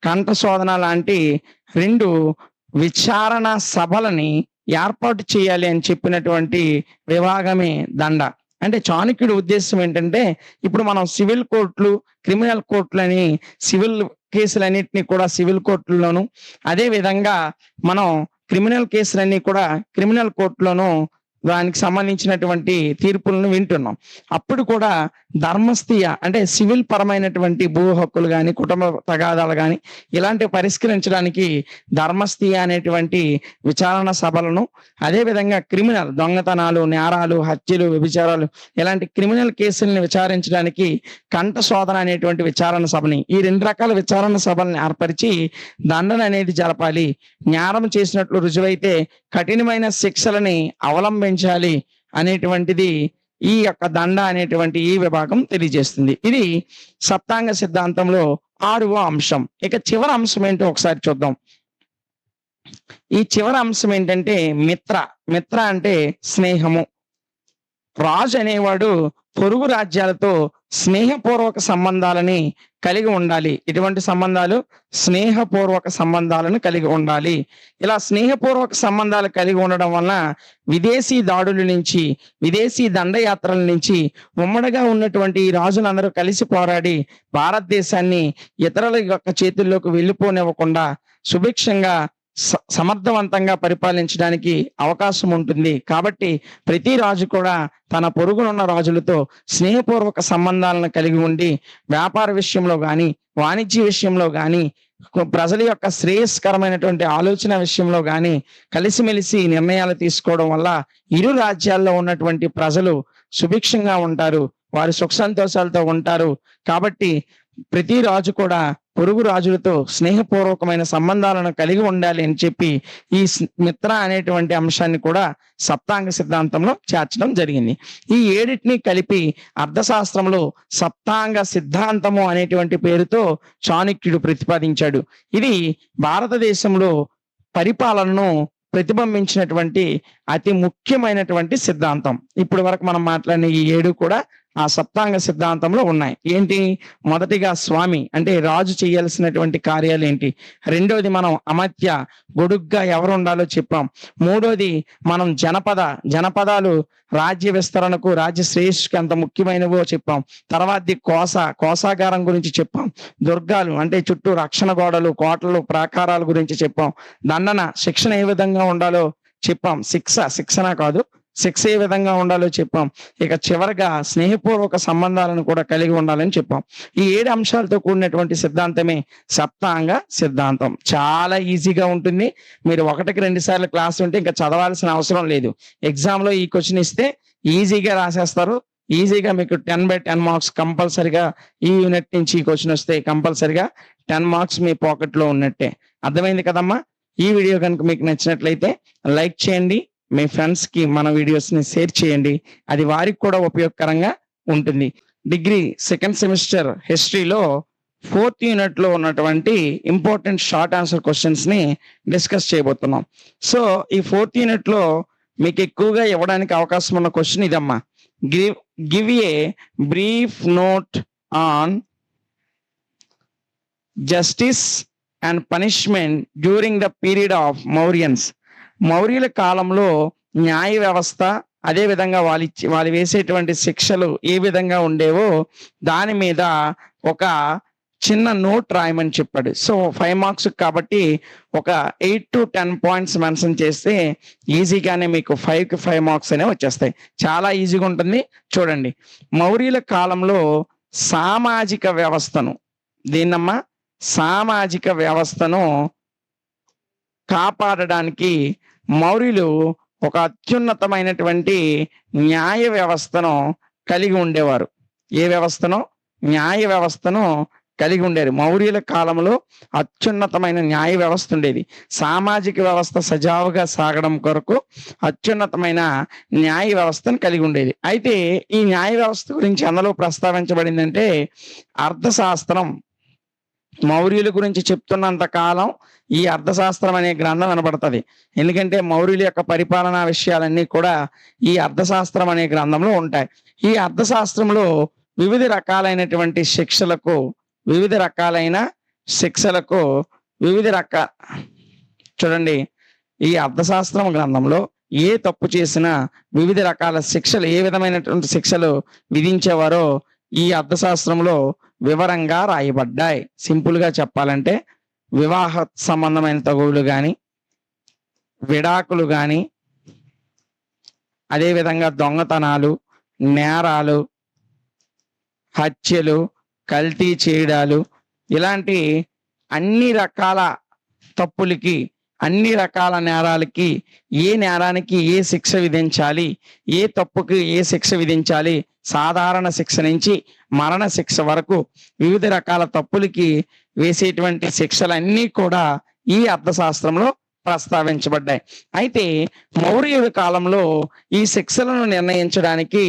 కంఠ శోధన లాంటి 2 విచారణ సభలని ఏర్పాటు చేయాలి అని చెప్పినటువంటి విభాగమే దండ. అంటే చాణక్యుడి ఉద్దేశం ఏంటంటే, ఇప్పుడు మనం సివిల్ కోర్టులు, క్రిమినల్ కోర్టులని, సివిల్ కేసులన్నిటిని కూడా సివిల్ కోర్టుల్లోను, అదే విధంగా మనం క్రిమినల్ కేసులన్నీ కూడా క్రిమినల్ కోర్టులోను దానికి సంబంధించినటువంటి తీర్పులను వింటున్నాం. అప్పుడు కూడా ధర్మస్థియ అంటే సివిల్ పరమైనటువంటి భూ హక్కులు కానీ, కుటుంబ తగాదాలు కానీ ఇలాంటివి పరిష్కరించడానికి ధర్మస్థియ అనేటువంటి విచారణ సభలను, అదే విధంగా క్రిమినల్ దొంగతనాలు, నేరాలు, హత్యలు, వ్యభిచారాలు ఇలాంటి క్రిమినల్ కేసులను విచారించడానికి కంఠ శోధన అనేటువంటి విచారణ సభని, ఈ 2 రకాల విచారణ సభలను ఏర్పరిచి దండన అనేది జరపాలి. నేరం చేసినట్లు రుజువైతే కఠినమైన శిక్షలని అవలంబించాలి అనేటువంటిది ఈ యొక్క దండ అనేటువంటి ఈ విభాగం తెలియజేస్తుంది. ఇది సప్తాంగ సిద్ధాంతంలో 6వ అంశం. ఇక చివరి అంశం ఏంటో ఒకసారి చూద్దాం. ఈ చివరి అంశం ఏంటంటే మిత్ర. మిత్ర అంటే స్నేహము. రాజు అనేవాడు పొరుగు రాజ్యాలతో స్నేహపూర్వక సంబంధాలని కలిగి ఉండాలి. ఇటువంటి సంబంధాలు స్నేహపూర్వక సంబంధాలను కలిగి ఉండాలి. ఇలా స్నేహపూర్వక సంబంధాలు కలిగి ఉండడం వలన విదేశీ దాడుల నుంచి, విదేశీ దండయాత్రల నుంచి ఉమ్మడిగా ఉన్నటువంటి ఈ రాజులందరూ కలిసి పోరాడి భారతదేశాన్ని ఇతరుల యొక్క చేతుల్లోకి వెళ్ళిపోనివ్వకుండా సుభిక్షంగా సమర్థవంతంగా పరిపాలించడానికి అవకాశం ఉంటుంది. కాబట్టి ప్రతి రాజు కూడా తన పొరుగునున్న రాజులతో స్నేహపూర్వక సంబంధాలను కలిగి ఉండి వ్యాపార విషయంలో కానీ, వాణిజ్య విషయంలో కానీ, ప్రజల యొక్క శ్రేయస్కరమైనటువంటి ఆలోచన విషయంలో కానీ కలిసిమెలిసి నిర్ణయాలు తీసుకోవడం వల్ల ఇరు రాజ్యాల్లో ఉన్నటువంటి ప్రజలు సుభిక్షంగా ఉంటారు, వారి సుఖ సంతోషాలతో ఉంటారు. కాబట్టి ప్రతి రాజు కూడా పొరుగు రాజులతో స్నేహపూర్వకమైన సంబంధాలను కలిగి ఉండాలి అని చెప్పి ఈ మిత్ర అనేటువంటి అంశాన్ని కూడా సప్తాంగ సిద్ధాంతంలో చేర్చడం జరిగింది. ఈ 7టిని కలిపి అర్థశాస్త్రంలో సప్తాంగ సిద్ధాంతము అనేటువంటి పేరుతో చాణక్యుడు ప్రతిపాదించాడు. ఇది భారతదేశంలో పరిపాలనను ప్రతిబింబించినటువంటి అతి ముఖ్యమైనటువంటి సిద్ధాంతం. ఇప్పటి వరకు మనం మాట్లాడిన ఈ 7 కూడా ఆ సప్తాంగ సిద్ధాంతంలో ఉన్నాయి. ఏంటి? మొదటిగా స్వామి అంటే రాజు చేయాల్సినటువంటి కార్యాలు ఏంటి. రెండోది మనం అమత్య గొడుగ్గా ఎవరు ఉండాలో చెప్పాం. మూడోది మనం జనపదాలు రాజ్య విస్తరణకు, రాజ్య శ్రేయస్సుకి ఎంత ముఖ్యమైనవో చెప్పాం. తర్వాతది కోసాగారం గురించి చెప్పాం. దుర్గాలు అంటే చుట్టూ రక్షణ గోడలు, కోటలు, ప్రాకారాల గురించి చెప్పాం. దండన శిక్షణ ఏ విధంగా ఉండాలో చెప్పాం. శిక్షణ కాదు, శిక్ష ఏ విధంగా ఉండాలో చెప్పాం. ఇక చివరగా స్నేహపూర్వక సంబంధాలను కూడా కలిగి ఉండాలని చెప్పాం. ఈ 7 అంశాలతో కూడినటువంటి సిద్ధాంతమే సప్తాంగ సిద్ధాంతం. చాలా ఈజీగా ఉంటుంది. మీరు 1కి 2 సార్లు క్లాస్ ఉంటే ఇంకా చదవాల్సిన అవసరం లేదు. ఎగ్జామ్ లో ఈ క్వశ్చన్ ఇస్తే ఈజీగా రాసేస్తారు. ఈజీగా మీకు 10/10 మార్క్స్ కంపల్సరిగా ఈ యూనిట్ నుంచి ఈ క్వశ్చన్ వస్తే కంపల్సరిగా 10 మార్క్స్ మీ పాకెట్ లో ఉన్నట్టే. అర్థమైంది కదమ్మా? ఈ వీడియో కనుక మీకు నచ్చినట్లయితే లైక్ చేయండి, మీ ఫ్రెండ్స్ కి మన వీడియోస్ ని షేర్ చేయండి. అది వారికి కూడా ఉపయోగకరంగా ఉంటుంది. డిగ్రీ 2nd సెమిస్టర్ హిస్టరీలో 4th యూనిట్ లో ఉన్నటువంటి ఇంపార్టెంట్ షార్ట్ ఆన్సర్ క్వశ్చన్స్ ని డిస్కస్ చేయబోతున్నాం. సో ఈ 4th యూనిట్ లో మీకు ఎక్కువగా ఇవ్వడానికి అవకాశం ఉన్న క్వశ్చన్ ఇదమ్మా. Give a brief note on justice and punishment during the period of Mauryans. మౌర్యుల కాలంలో న్యాయ వ్యవస్థ, అదే విధంగా వాళ్ళు వేసేటువంటి శిక్షలు ఏ విధంగా ఉండేవో దాని మీద ఒక చిన్న నోట్ రాయమని చెప్పాడు. సో 5 మార్క్స్ కాబట్టి ఒక 8 to 10 పాయింట్స్ మెన్షన్ చేస్తే ఈజీగానే మీకు 5కి 5 మార్క్స్ అనేవి వచ్చేస్తాయి. చాలా ఈజీగా ఉంటుంది. చూడండి, మౌర్యుల కాలంలో సామాజిక వ్యవస్థను, దీన్నమ్మా సామాజిక వ్యవస్థను కాపాడడానికి మౌర్యులు ఒక అత్యున్నతమైనటువంటి న్యాయ వ్యవస్థను కలిగి ఉండేవారు. ఏ వ్యవస్థను? న్యాయ వ్యవస్థను కలిగి ఉండేది. మౌర్యుల కాలంలో అత్యున్నతమైన న్యాయ వ్యవస్థ ఉండేది. సామాజిక వ్యవస్థ సజావుగా సాగడం కొరకు అత్యున్నతమైన న్యాయ వ్యవస్థను కలిగి ఉండేది. అయితే ఈ న్యాయ వ్యవస్థ గురించి అందులో ప్రస్తావించబడిందంటే అర్థశాస్త్రం. మౌర్యుల గురించి చెప్తున్నంత కాలం ఈ అర్థశాస్త్రం అనే గ్రంథం వినబడుతుంది. ఎందుకంటే మౌర్యుల యొక్క పరిపాలనా విషయాలన్నీ కూడా ఈ అర్థశాస్త్రం అనే గ్రంథంలో ఉంటాయి. ఈ అర్థశాస్త్రంలో వివిధ రకాలైనటువంటి శిక్షలకు వివిధ రకాలైన శిక్షలకు వివిధ రకాల చూడండి, ఈ అర్థశాస్త్రం గ్రంథంలో ఏ తప్పు చేసినా వివిధ రకాల శిక్షలు, ఏ విధమైనటువంటి శిక్షలు విధించేవారో ఈ అర్థశాస్త్రంలో వివరంగా రాయబడ్డాయి. సింపుల్ గా చెప్పాలంటే వివాహ సంబంధమైన తగువులు కానీ, విడాకులు కానీ, అదేవిధంగా దొంగతనాలు, నేరాలు, హత్యలు, కల్తీ చేయడాలు, ఇలాంటి అన్ని రకాల తప్పులకి, అన్ని రకాల నేరాలకి ఏ నేరానికి ఏ శిక్ష విధించాలి, ఏ తప్పుకి ఏ శిక్ష విధించాలి, సాధారణ శిక్ష నుంచి మరణ శిక్ష వరకు వివిధ రకాల తప్పులకి వేసేటువంటి శిక్షలన్నీ కూడా ఈ అర్థశాస్త్రంలో ప్రస్తావించబడ్డాయి. అయితే మౌర్యుల కాలంలో ఈ శిక్షలను నిర్ణయించడానికి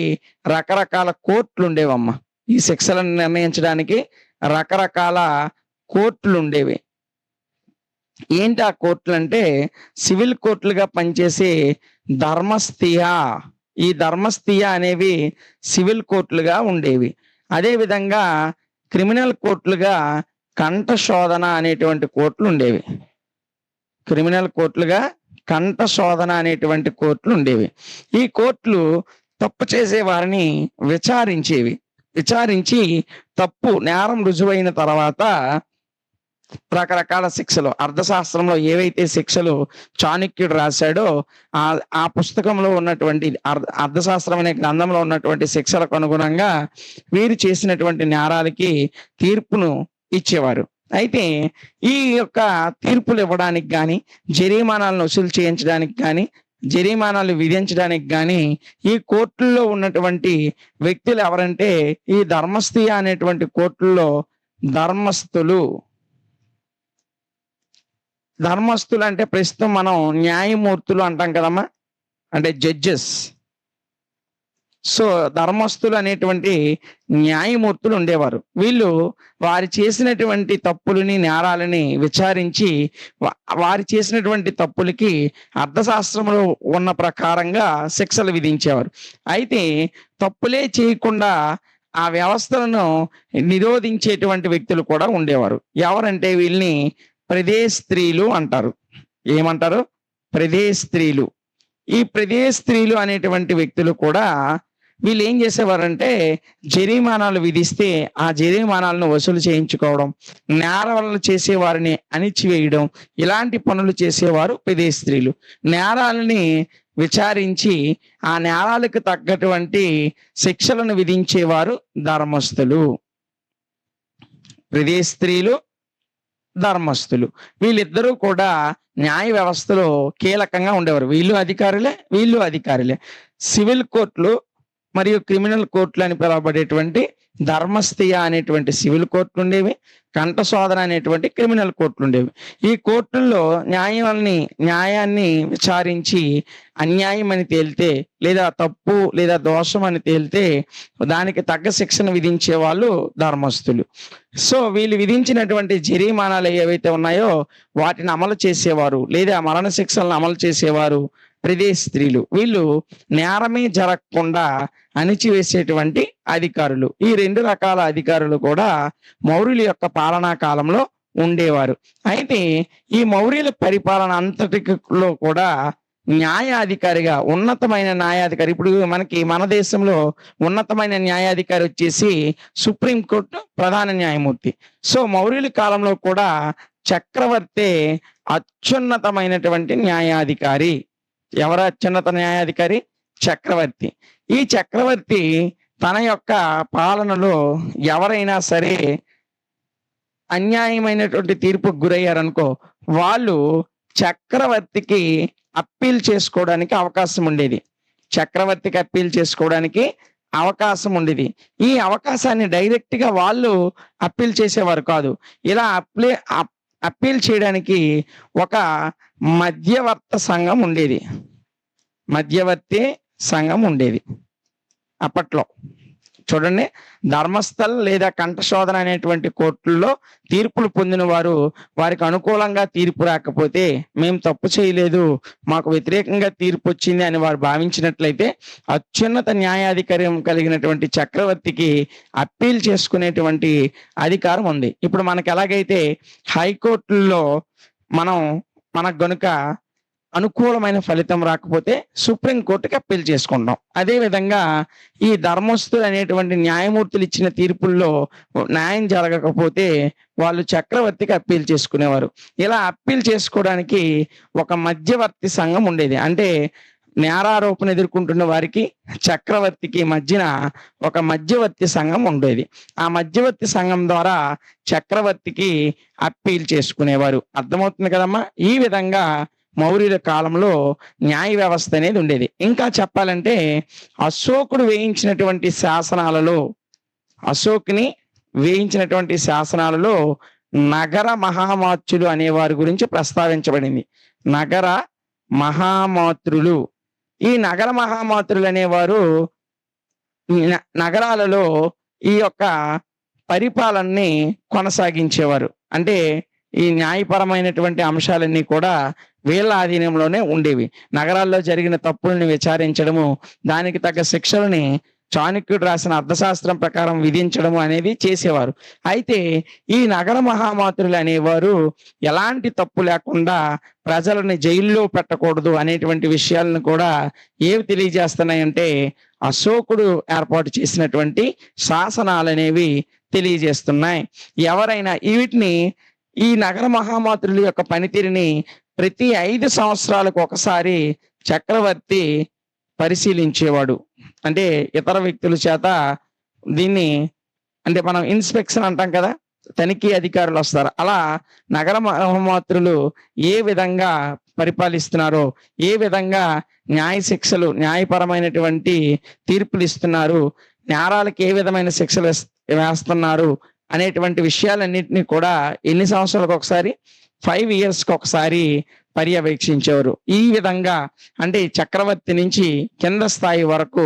రకరకాల కోర్టులు ఉండేవమ్మ. ఈ శిక్షలను నిర్ణయించడానికి రకరకాల కోర్టులు ఉండేవి. ఏంటి ఆ కోర్టులు అంటే సివిల్ కోర్టులుగా పనిచేసే ధర్మస్థియ. ఈ ధర్మస్థియ అనేవి సివిల్ కోర్టులుగా ఉండేవి. అదే విధంగా క్రిమినల్ కోర్టులుగా కంఠశోధన అనేటువంటి కోర్టులు ఉండేవి. క్రిమినల్ కోర్టులుగా కంఠశోధన అనేటువంటి కోర్టులు ఉండేవి. ఈ కోర్టులు తప్పు చేసే వారిని విచారించి తప్పు నేరం రుజువైన తర్వాత రకరకాల శిక్షలు, అర్థశాస్త్రంలో ఏవైతే శిక్షలు చాణక్యుడు రాశాడో ఆ పుస్తకంలో ఉన్నటువంటి అర్థశాస్త్రం అనే గ్రంథంలో ఉన్నటువంటి శిక్షలకు అనుగుణంగా వీరు చేసినటువంటి నేరాలకి తీర్పును ఇచ్చేవారు. అయితే ఈ యొక్క తీర్పులు ఇవ్వడానికి కానీ, జరిమానాలను వసూలు చేయించడానికి కానీ, జరిమానాలు విధించడానికి కానీ ఈ కోర్టుల్లో ఉన్నటువంటి వ్యక్తులు ఎవరంటే ఈ ధర్మస్థియ అనేటువంటి కోర్టుల్లో ధర్మస్థులు అంటే ప్రస్తుతం మనం న్యాయమూర్తులు అంటాం కదమ్మా, అంటే జడ్జెస్. సో ధర్మస్థులు అనేటువంటి న్యాయమూర్తులు ఉండేవారు. వీళ్ళు వారు చేసినటువంటి తప్పులని, నేరాలని విచారించి వారు చేసినటువంటి తప్పులకి అర్థశాస్త్రంలో ఉన్న ప్రకారంగా శిక్షలు విధించేవారు. అయితే తప్పులే చేయకుండా ఆ వ్యవస్థలను నిరోధించేటువంటి వ్యక్తులు కూడా ఉండేవారు. ఎవరంటే వీళ్ళని ప్రదేశస్త్రీలు అంటారు. ఏమంటారు? ప్రదేశస్త్రీలు. ఈ ప్రదేశస్త్రీలు అనేటువంటి వ్యక్తులు కూడా వీళ్ళు ఏం చేసేవారంటే జరిమానాలు విధిస్తే ఆ జరిమానాలను వసూలు చేయించుకోవడం, నేరాలను చేసేవారిని అణిచివేయడం, ఇలాంటి పనులు చేసేవారు ప్రదేశస్త్రీలు. నేరాలని విచారించి ఆ నేరాలకు తగ్గటువంటి శిక్షలను విధించేవారు ధర్మస్థులు. ప్రదేశస్త్రీలు, ధర్మస్థులు వీళ్ళిద్దరూ కూడా న్యాయ వ్యవస్థలో కీలకంగా ఉండేవారు. వీళ్ళు అధికారులే. సివిల్ కోర్టులు మరియు క్రిమినల్ కోర్టులు అని పిలువబడేటువంటి ధర్మస్థియ అనేటువంటి సివిల్ కోర్టులు ఉండేవి, కంఠశోధన అనేటువంటి క్రిమినల్ కోర్టులు ఉండేవి. ఈ కోర్టుల్లో న్యాయాన్ని విచారించి అన్యాయం అని తేలితే, లేదా తప్పు లేదా దోషం అని తేలితే దానికి తగ్గ శిక్షను విధించే వాళ్ళు ధర్మస్థులు. సో వీళ్ళు విధించినటువంటి జరిమానాలు ఏవైతే ఉన్నాయో వాటిని అమలు చేసేవారు, లేదా మరణ శిక్షలను అమలు చేసేవారు ప్రదేశస్త్రీలు. వీళ్ళు నేరమే జరగకుండా అణిచివేసేటువంటి అధికారులు. ఈ రెండు రకాల అధికారులు కూడా మౌర్యుల యొక్క పాలనా కాలంలో ఉండేవారు. అయితే ఈ మౌర్యుల పరిపాలన అంతటిలో కూడా న్యాయాధికారిగా ఉన్నతమైన న్యాయాధికారి, ఇప్పుడు మన దేశంలో ఉన్నతమైన న్యాయాధికారి వచ్చేసి సుప్రీంకోర్టు ప్రధాన న్యాయమూర్తి. సో మౌర్యుల కాలంలో కూడా చక్రవర్తి అత్యున్నతమైనటువంటి న్యాయాధికారి. ఎవరు అత్యున్నత న్యాయాధికారి? చక్రవర్తి. ఈ చక్రవర్తి తన యొక్క పాలనలో ఎవరైనా సరే అన్యాయమైనటువంటి తీర్పుకు గురయ్యారనుకో, వాళ్ళు చక్రవర్తికి అప్పీల్ చేసుకోవడానికి అవకాశం ఉండేది. చక్రవర్తికి అప్పీల్ చేసుకోవడానికి అవకాశం ఉండేది. ఈ అవకాశాన్ని డైరెక్ట్‌గా వాళ్ళు అప్పీల్ చేసేవారు కాదు. ఇలా అప్పీల్ చేయడానికి ఒక మధ్యవర్త సంఘం ఉండేది. మధ్యవర్తి సంఘం ఉండేది అప్పట్లో. చూడండి, ధర్మస్థల్ లేదా కంఠశోధన అనేటువంటి కోర్టుల్లో తీర్పులు పొందిన వారు వారికి అనుకూలంగా తీర్పు రాకపోతే మేము తప్పు చేయలేదు, మాకు వ్యతిరేకంగా తీర్పు వచ్చింది అని వారు భావించినట్లయితే అత్యున్నత న్యాయాధికారం కలిగినటువంటి చక్రవర్తికి అప్పీల్ చేసుకునేటువంటి అధికారం ఉంది. ఇప్పుడు మనకు ఎలాగైతే హైకోర్టుల్లో మనకు గనుక అనుకూలమైన ఫలితం రాకపోతే సుప్రీంకోర్టుకి అప్పీల్ చేసుకుంటాం. అదే విధంగా ఈ ధర్మస్థులు అనేటువంటి న్యాయమూర్తులు ఇచ్చిన తీర్పుల్లో న్యాయం జరగకపోతే వాళ్ళు చక్రవర్తికి అప్పీల్ చేసుకునేవారు. ఇలా అప్పీల్ చేసుకోవడానికి ఒక మధ్యవర్తి సంఘం ఉండేది. అంటే నేరారోపణ ఎదుర్కొంటున్న వారికి చక్రవర్తికి మధ్యన ఒక మధ్యవర్తి సంఘం ఉండేది. ఆ మధ్యవర్తి సంఘం ద్వారా చక్రవర్తికి అప్పీల్ చేసుకునేవారు. అర్థమవుతుంది కదమ్మా? ఈ విధంగా మౌర్యుల కాలంలో న్యాయ వ్యవస్థ అనేది ఉండేది. ఇంకా చెప్పాలంటే అశోకుని వేయించినటువంటి శాసనాలలో నగర మహామాత్రులు అనే వారి గురించి ప్రస్తావించబడింది. నగర మహామాత్రులు. ఈ నగర మహామాత్రులు అనేవారు నగరాలలో ఈ యొక్క పరిపాలనని కొనసాగించేవారు. అంటే ఈ న్యాయపరమైనటువంటి అంశాలన్నీ కూడా వీళ్ళ ఆధీనంలోనే ఉండేవి. నగరాల్లో జరిగిన తప్పుల్ని విచారించడము, దానికి తగ్గ శిక్షలని చాణక్యుడు రాసిన అర్థశాస్త్రం ప్రకారం విధించడము అనేది చేసేవారు. అయితే ఈ నగర మహామాత్రులు అనేవారు ఎలాంటి తప్పు లేకుండా ప్రజలని జైల్లో పెట్టకూడదు అనేటువంటి విషయాలను కూడా ఏవి తెలియజేస్తున్నాయంటే అశోకుడు ఏర్పాటు చేసినటువంటి శాసనాలు అనేవి తెలియజేస్తున్నాయి. ఎవరైనా ఈ నగర మహామాత్రుల యొక్క పనితీరుని ప్రతి 5 సంవత్సరాలకు ఒకసారి చక్రవర్తి పరిశీలించేవాడు. అంటే ఇతర వ్యక్తుల చేత దీన్ని, అంటే మనం ఇన్స్పెక్షన్ అంటాం కదా, తనిఖీ అధికారులు వస్తారు. అలా నగర మహామాత్రులు ఏ విధంగా పరిపాలిస్తున్నారో, ఏ విధంగా న్యాయపరమైనటువంటి తీర్పులు ఇస్తున్నారు, నేరాలకు ఏ విధమైన శిక్షలు వేస్తున్నారు అనేటువంటి విషయాలన్నింటినీ కూడా ఎన్ని సంవత్సరాలకు ఒకసారి, 5 yearsకి ఒకసారి పర్యవేక్షించేవారు. ఈ విధంగా అంటే చక్రవర్తి నుంచి కింద స్థాయి వరకు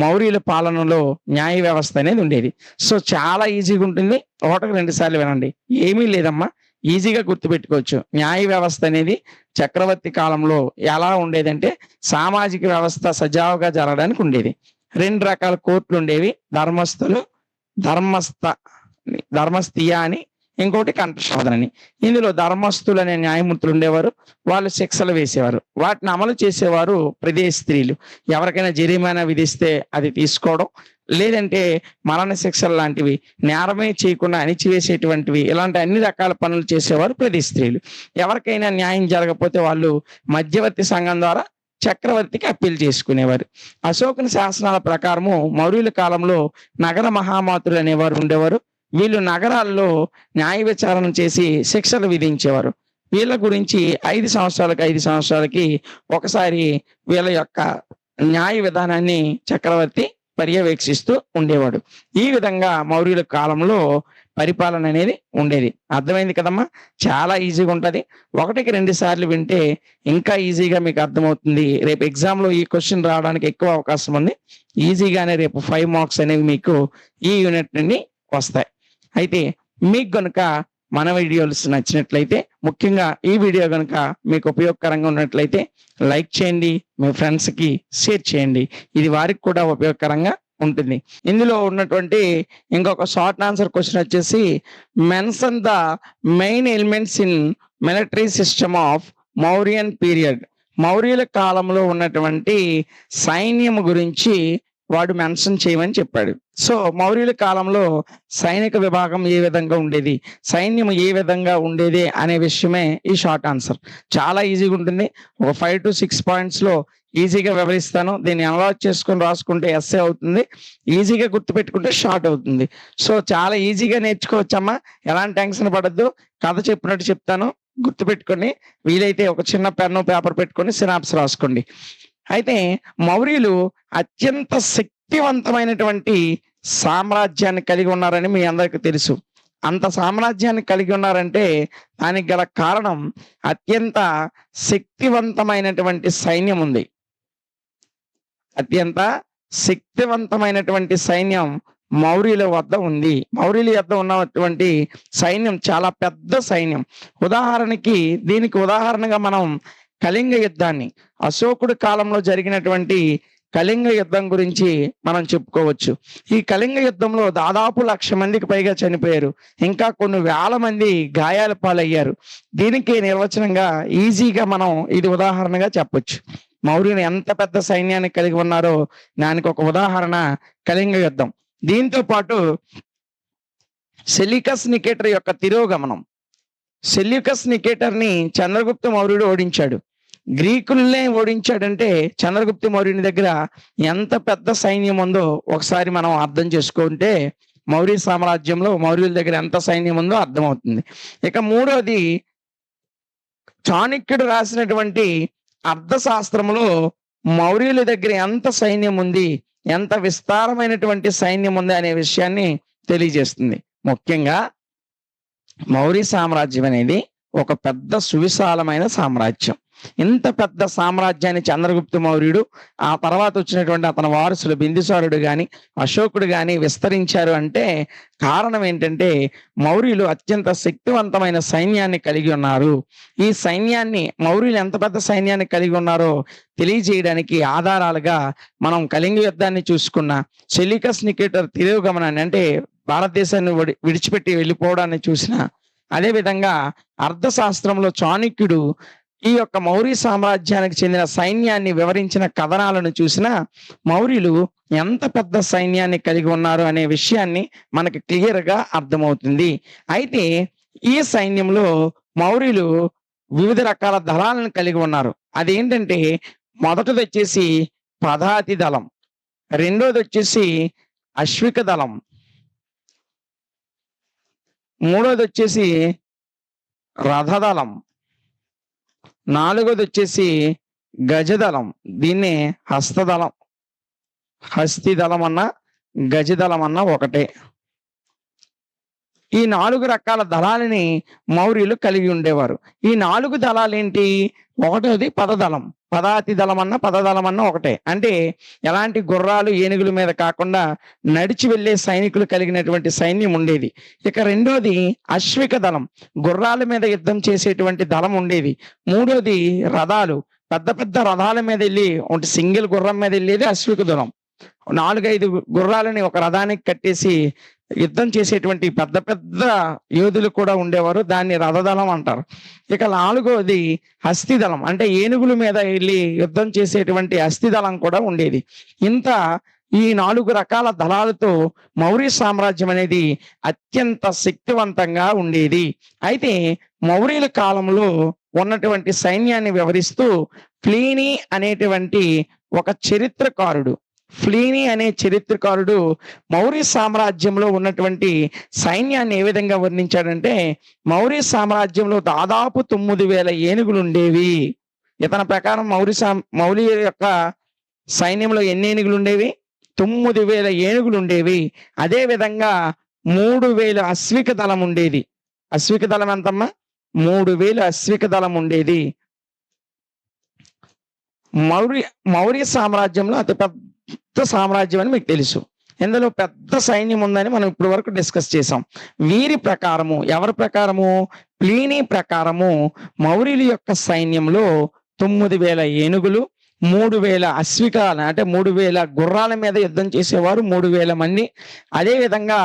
మౌర్యుల పాలనలో న్యాయ వ్యవస్థ అనేది ఉండేది. సో చాలా ఈజీగా ఉంటుంది. 1-2 సార్లు వినండి, ఏమీ లేదమ్మా, ఈజీగా గుర్తుపెట్టుకోవచ్చు. న్యాయ వ్యవస్థ అనేది చక్రవర్తి కాలంలో ఎలా ఉండేదంటే సామాజిక వ్యవస్థ సజావుగా జరగడానికి ఉండేది. 2 రకాల కోర్టులు ఉండేవి. ధర్మస్థీయ అని, ఇంకోటి కంఠశోధన అని. ఇందులో ధర్మస్థులు అనే న్యాయమూర్తులు ఉండేవారు. వాళ్ళు శిక్షలు వేసేవారు. వాటిని అమలు చేసేవారు ప్రదేశ స్త్రీలు. ఎవరికైనా జరిమానా విధిస్తే అది తీసుకోవడం, లేదంటే మరణ శిక్షలు లాంటివి, నేరమే చేయకుండా అణిచివేసేటువంటివి, ఇలాంటి అన్ని రకాల పనులు చేసేవారు ప్రదేశ స్త్రీలు. ఎవరికైనా న్యాయం జరగకపోతే వాళ్ళు మధ్యవర్తి సంఘం ద్వారా చక్రవర్తికి అప్పీల్ చేసుకునేవారు. అశోకుని శాసనాల ప్రకారము మౌర్యుల కాలంలో నగర మహామాత్రులు అనేవారు ఉండేవారు. వీళ్ళు నగరాల్లో న్యాయ విచారణ చేసి శిక్షలు విధించేవారు. వీళ్ళ గురించి 5 సంవత్సరాలకి ఒకసారి వీళ్ళ యొక్క న్యాయ విధానాన్ని చక్రవర్తి పర్యవేక్షిస్తూ ఉండేవాడు. ఈ విధంగా మౌర్యుల కాలంలో పరిపాలన అనేది ఉండేది. అర్థమైంది కదమ్మా? చాలా ఈజీగా ఉంటది. 1-2 సార్లు వింటే ఇంకా ఈజీగా మీకు అర్థమవుతుంది. రేపు ఎగ్జామ్ లో ఈ క్వశ్చన్ రావడానికి ఎక్కువ అవకాశం ఉంది. ఈజీగానే రేపు 5 మార్క్స్ అనేవి మీకు ఈ యూనిట్ నుండి వస్తాయి. అయితే మీకు గనుక మన వీడియోస్ నచ్చినట్లయితే, ముఖ్యంగా ఈ వీడియో కనుక మీకు ఉపయోగకరంగా ఉన్నట్లయితే లైక్ చేయండి, మీ ఫ్రెండ్స్ కి షేర్ చేయండి. ఇది వారికి కూడా ఉపయోగకరంగా ఉంటుంది. ఇందులో ఉన్నటువంటి ఇంకొక షార్ట్ ఆన్సర్ క్వశ్చన్ వచ్చేసి, mention the main elements in military system of Mauryan period. మౌర్యుల కాలంలో ఉన్నటువంటి సైన్యం గురించి వాడు మెన్షన్ చేయమని చెప్పాడు. సో మౌర్యుల కాలంలో సైనిక విభాగం ఏ విధంగా ఉండేది, సైన్యం ఏ విధంగా ఉండేది అనే విషయమే ఈ షార్ట్ ఆన్సర్. చాలా ఈజీగా ఉంటుంది. ఒక 5 to 6 points లో ఈజీగా వివరిస్తాను. దీన్ని అనలైజ్ చేసుకొని రాసుకుంటే ఎస్ఏ అవుతుంది, ఈజీగా గుర్తుపెట్టుకుంటే షార్ట్ అవుతుంది. సో చాలా ఈజీగా నేర్చుకోవచ్చమ్మా, ఎలాంటి టెన్షన్ పడద్దు. కథ చెప్పినట్టు చెప్తాను, గుర్తుపెట్టుకొని వీలైతే ఒక చిన్న పెన్ను పేపర్ పెట్టుకొని సినాప్స్ రాసుకోండి. అయితే మౌర్యులు అత్యంత శక్తివంతమైనటువంటి సామ్రాజ్యాన్ని కలిగి ఉన్నారని మీ అందరికీ తెలుసు. అంత సామ్రాజ్యాన్ని కలిగి ఉన్నారంటే దానికి గల కారణం అత్యంత శక్తివంతమైనటువంటి సైన్యం ఉంది. అత్యంత శక్తివంతమైనటువంటి సైన్యం మౌర్యుల వద్ద ఉంది. మౌర్యుల వద్ద ఉన్నటువంటి సైన్యం చాలా పెద్ద సైన్యం. ఉదాహరణకి దీనికి ఉదాహరణగా మనం కళింగ యుద్ధాన్ని, అశోకుడి కాలంలో జరిగినటువంటి కళింగ యుద్ధం గురించి మనం చెప్పుకోవచ్చు. ఈ కళింగ యుద్ధంలో దాదాపు 1,00,000 మందికి పైగా చనిపోయారు. ఇంకా కొన్ని వేల మంది గాయాల పాలయ్యారు. దీనికి నిర్వచనంగా ఈజీగా మనం ఇది ఉదాహరణగా చెప్పొచ్చు. మౌర్యులు ఎంత పెద్ద సైన్యాన్ని కలిగి ఉన్నారో దానికి ఒక ఉదాహరణ కళింగ యుద్ధం. దీంతో పాటు సెల్యూకస్ నికేటర్ యొక్క తిరోగమనం. సెల్యూకస్ నికేటర్ని చంద్రగుప్త మౌర్యుడు ఓడించాడు. గ్రీకుల్నే ఓడించాడంటే చంద్రగుప్త మౌర్యుని దగ్గర ఎంత పెద్ద సైన్యం ఉందో ఒకసారి మనం అర్థం చేసుకుంటే మౌర్య సామ్రాజ్యంలో మౌర్యుల దగ్గర ఎంత సైన్యం ఉందో అర్థమవుతుంది. ఇక మూడోది, చాణక్యుడు రాసినటువంటి అర్థశాస్త్రములో మౌర్యుల దగ్గర ఎంత సైన్యం ఉంది, ఎంత విస్తారమైనటువంటి సైన్యం ఉంది అనే విషయాన్ని తెలియజేస్తుంది. ముఖ్యంగా మౌర్య సామ్రాజ్యం అనేది ఒక పెద్ద సువిశాలమైన సామ్రాజ్యం. ఇంత పెద్ద సామ్రాజ్యాన్ని చంద్రగుప్త మౌర్యుడు, ఆ తర్వాత వచ్చినటువంటి అతని వారసులు బిందుసారుడు గాని అశోకుడు గాని విస్తరించారు అంటే కారణం ఏంటంటే మౌర్యులు అత్యంత శక్తివంతమైన సైన్యాన్ని కలిగి ఉన్నారు. ఈ సైన్యాన్ని మౌర్యులు ఎంత పెద్ద సైన్యాన్ని కలిగి ఉన్నారో తెలియజేయడానికి ఆధారాలుగా మనం కళింగ యుద్ధాన్ని చూసుకున్న, సెల్యూకస్ నికేటర్ తిరోగమనాన్ని అంటే భారతదేశాన్ని విడిచిపెట్టి వెళ్ళిపోవడాన్ని చూసిన, అదే విధంగా అర్థశాస్త్రంలో చాణక్యుడు ఈ యొక్క మౌర్య సామ్రాజ్యానికి చెందిన సైన్యాన్ని వివరించిన కథనాలను చూసిన మౌర్యులు ఎంత పెద్ద సైన్యాన్ని కలిగి ఉన్నారు అనే విషయాన్ని మనకి క్లియర్ గా అర్థమవుతుంది. అయితే ఈ సైన్యంలో మౌర్యులు వివిధ రకాల దళాలను కలిగి ఉన్నారు. అదేంటంటే మొదటిది వచ్చేసి పదాతి దళం, రెండోది వచ్చేసి అశ్విక దళం, మూడోది వచ్చేసి రథదళం, నాలుగోది వచ్చేసి గజదళం. దీన్ని హస్తిదళం అన్న గజదళం అన్న ఒకటే. ఈ 4 రకాల దళాలని మౌర్యులు కలిగి ఉండేవారు. ఈ 4 దళాలు ఏంటి? ఒకటోది పదదళం, పదాతి దళం అన్న పదదళం అన్న ఒకటే. అంటే ఎలాంటి గుర్రాలు ఏనుగుల మీద కాకుండా నడిచి వెళ్లే సైనికులు కలిగినటువంటి సైన్యం ఉండేది. ఇక రెండోది అశ్విక దళం, గుర్రాల మీద యుద్ధం చేసేటువంటి దళం ఉండేది. మూడోది రథాలు, పెద్ద పెద్ద రథాల మీద వెళ్ళి ఒకటి సింగిల్ గుర్రం మీద వెళ్ళేది అశ్విక దళం. 4-5 గుర్రాలని ఒక రథానికి కట్టేసి యుద్ధం చేసేటువంటి పెద్ద పెద్ద యోధులు కూడా ఉండేవారు. దాన్ని రథదళం అంటారు. ఇక నాలుగోది హస్తిదళం, అంటే ఏనుగుల మీద వెళ్ళి యుద్ధం చేసేటువంటి హస్తిదళం కూడా ఉండేది. ఇంత ఈ 4 రకాల దళాలతో మౌర్య సామ్రాజ్యం అనేది అత్యంత శక్తివంతంగా ఉండేది. అయితే మౌర్యుల కాలంలో ఉన్నటువంటి సైన్యాన్ని వివరిస్తూ ప్లీనీ అనేటువంటి ఒక చరిత్రకారుడు, ప్లీనీ అనే చరిత్రకారుడు మౌర్య సామ్రాజ్యంలో ఉన్నటువంటి సైన్యాన్ని ఏ విధంగా వర్ణించాడంటే, మౌర్య సామ్రాజ్యంలో దాదాపు 9,000 ఏనుగులు ఉండేవి. ఇతని ప్రకారం మౌర్య యొక్క సైన్యంలో ఎన్ని ఏనుగులు ఉండేవి? 9,000 ఏనుగులు ఉండేవి. అదే విధంగా 3,000 అశ్విక దళం ఉండేది. అశ్విక దళం ఎంతమ్మా? 3,000 అశ్విక దళం ఉండేది. మౌర్య సామ్రాజ్యంలో అతి పెద్ద సామ్రాజ్యం అని మీకు తెలుసు. ఇందులో పెద్ద సైన్యం ఉందని మనం ఇప్పటి వరకు డిస్కస్ చేసాం. వీరి ప్రకారము, ఎవరి ప్రకారము? ప్లీనీ ప్రకారము మౌర్యుల యొక్క సైన్యంలో 9,000 ఏనుగులు, 3,000 అశ్వికాలు అంటే 3,000 గుర్రాల మీద యుద్ధం చేసేవారు 3,000 మంది. అదే విధంగా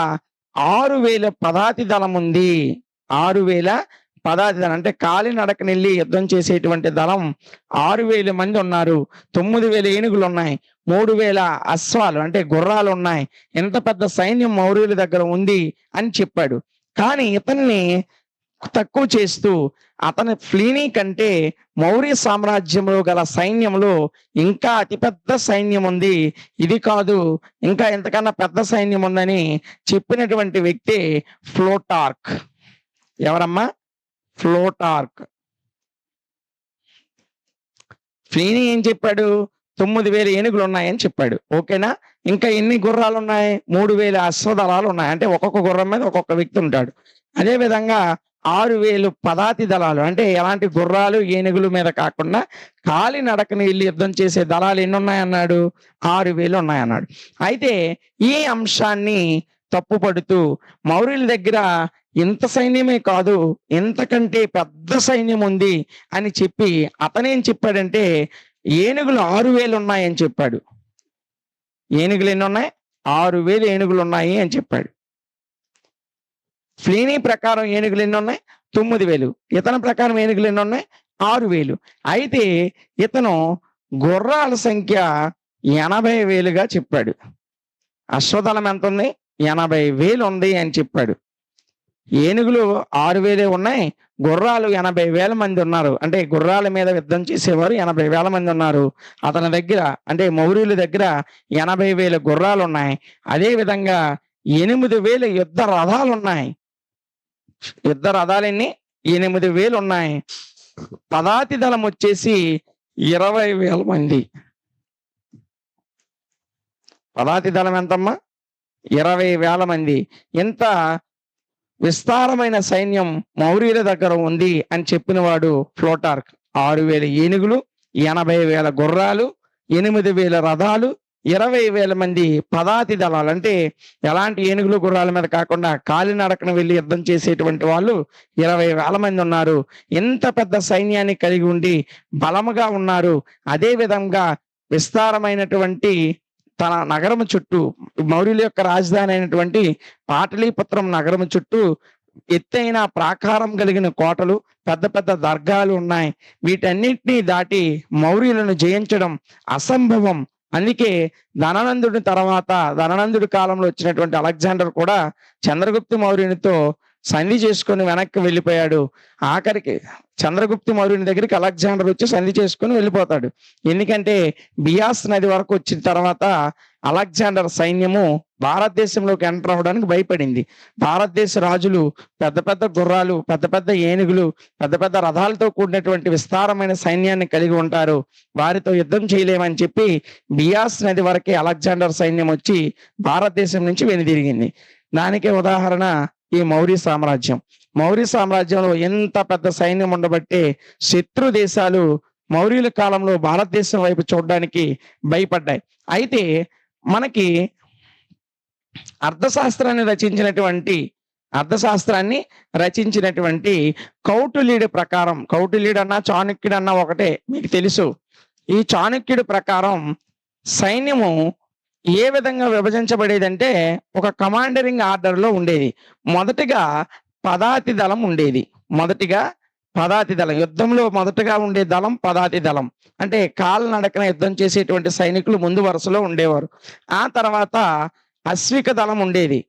6,000 పదాతి దళం ఉంది. 6,000 పదాతి దళం అంటే కాలినడకనెళ్ళి యుద్ధం చేసేటువంటి దళం 6,000 మంది ఉన్నారు. 9,000 ఏనుగులు ఉన్నాయి, 3,000 అశ్వాలు అంటే గుర్రాలు ఉన్నాయి. ఎంత పెద్ద సైన్యం మౌర్యుల దగ్గర ఉంది అని చెప్పాడు. కానీ ఇతన్ని తక్కువ చేస్తూ అతని ప్లీనీ కంటే మౌర్య సామ్రాజ్యంలో గల సైన్యంలో ఇంకా అతిపెద్ద సైన్యం ఉంది, ఇది కాదు ఇంకా ఎంతకన్నా పెద్ద సైన్యం ఉందని చెప్పినటువంటి వ్యక్తి ప్లూటార్క్. ఎవరమ్మా? ప్లూటార్క్. ప్లీనీ ఏం చెప్పాడు? 9,000 ఏనుగులు ఉన్నాయని చెప్పాడు. ఓకేనా? ఇంకా ఎన్ని గుర్రాలు ఉన్నాయి? 3,000 అశ్వదళాలు ఉన్నాయి. అంటే ఒక్కొక్క గుర్రం మీద ఒక్కొక్క వ్యక్తి ఉంటాడు. అదే విధంగా 6,000 పదాతి దళాలు, అంటే ఎలాంటి గుర్రాలు, ఏనుగుల మీద కాకుండా కాలినడకన వెళ్లి యుద్ధం చేసే దళాలు ఎన్ని ఉన్నాయన్నాడు? 6,000 ఉన్నాయన్నాడు. అయితే ఈ అంశాన్ని తప్పుపడుతూ మౌర్యుల దగ్గర ఇంత సైన్యమే కాదు, ఇంతకంటే పెద్ద సైన్యం ఉంది అని చెప్పి అతనేం చెప్పాడంటే ఏనుగులు 6,000 ఉన్నాయని చెప్పాడు. ఏనుగులు ఎన్ని ఉన్నాయి? 6,000 ఏనుగులు ఉన్నాయి అని చెప్పాడు. ప్లీనీ ప్రకారం ఏనుగులు ఎన్ని ఉన్నాయి? 9,000. ఇతని ప్రకారం ఏనుగులు ఎన్ని ఉన్నాయి? 6,000. అయితే ఇతను గుర్రాల సంఖ్య 80,000గా చెప్పాడు. అశ్వదళం ఎంత ఉంది? 80,000 ఉంది అని చెప్పాడు. ఏనుగులు 6,000 ఉన్నాయి, గుర్రాలు 80,000 మంది ఉన్నారు. అంటే గుర్రాల మీద యుద్ధం చేసేవారు 80,000 మంది ఉన్నారు. అతని దగ్గర, అంటే మౌర్యుల దగ్గర 80,000 గుర్రాలు ఉన్నాయి. అదే విధంగా 8,000 యుద్ధ రథాలు ఉన్నాయి. యుద్ధ రథాలన్నీ 8,000 ఉన్నాయి. పదాతి దళం వచ్చేసి 20,000 మంది. పదాతి దళం ఎంతమ్మా? 20,000 మంది. ఇంత విస్తారమైన సైన్యం మౌర్యుల దగ్గర ఉంది అని చెప్పిన వాడు ప్లూటార్క్. 6,000 ఏనుగులు, 80,000 గుర్రాలు, 8,000 రథాలు, 20,000 మంది పదాతి దళాలు. అంటే ఎలాంటి ఏనుగులు గుర్రాల మీద కాకుండా కాలినడకన వెళ్ళి యుద్ధం చేసేటువంటి వాళ్ళు 20,000 మంది ఉన్నారు. ఇంత పెద్ద సైన్యాన్ని కలిగి ఉండి బలముగా ఉన్నారు. అదే విధంగా విస్తారమైనటువంటి తన నగరం చుట్టూ, మౌర్యుల యొక్క రాజధాని అయినటువంటి పాటలీపుత్రం నగరం చుట్టూ ఎత్తైన ప్రాకారం కలిగిన కోటలు, పెద్ద పెద్ద దర్గాలు ఉన్నాయి. వీటన్నిటినీ దాటి మౌర్యులను జయించడం అసంభవం. అందుకే ధననందుడి కాలంలో వచ్చినటువంటి అలెగ్జాండర్ కూడా చంద్రగుప్త మౌర్యునితో సంధి చేసుకొని వెనక్కి వెళ్ళిపోయాడు. ఆఖరికి చంద్రగుప్త మౌర్యుని దగ్గరికి అలెగ్జాండర్ వచ్చి సంధి చేసుకొని వెళ్ళిపోతాడు. ఎందుకంటే బియాస్ నది వరకు వచ్చిన తర్వాత అలెగ్జాండర్ సైన్యము భారతదేశంలోకి ఎంటర్ అవడానికి భయపడింది. భారతదేశ రాజులు పెద్ద పెద్ద గుర్రాలు, పెద్ద పెద్ద ఏనుగులు, పెద్ద పెద్ద రథాలతో కూడినటువంటి విస్తారమైన సైన్యాన్ని కలిగి ఉంటారు, వారితో యుద్ధం చేయలేమని చెప్పి బియాస్ నది వరకే అలెగ్జాండర్ సైన్యం వచ్చి భారతదేశం నుంచి వెనుదిరిగింది. దానికే ఉదాహరణ ఈ మౌర్య సామ్రాజ్యం. మౌర్య సామ్రాజ్యంలో ఎంత పెద్ద సైన్యం ఉండబట్టే శత్రు దేశాలు మౌర్యుల కాలంలో భారతదేశం వైపు చూడడానికి భయపడ్డాయి. అయితే మనకి అర్థశాస్త్రాన్ని రచించినటువంటి కౌటిల్యుడి ప్రకారం, కౌటిల్యుడన్నా చాణక్యుడన్నా ఒకటే, మీకు తెలుసు. ఈ చాణక్యుడి ప్రకారం సైన్యము ఏ విధంగా విభజించబడేదంటే ఒక కమాండరింగ్ ఆర్డర్ లో ఉండేది. మొదటిగా పదాతి దళం ఉండేది. యుద్ధంలో మొదటగా ఉండే దళం పదాతి దళం. అంటే కాళ్ళనడకన యుద్ధం చేసేటువంటి సైనికులు ముందు వరుసలో ఉండేవారు. ఆ తర్వాత అశ్విక దళం ఉండేది.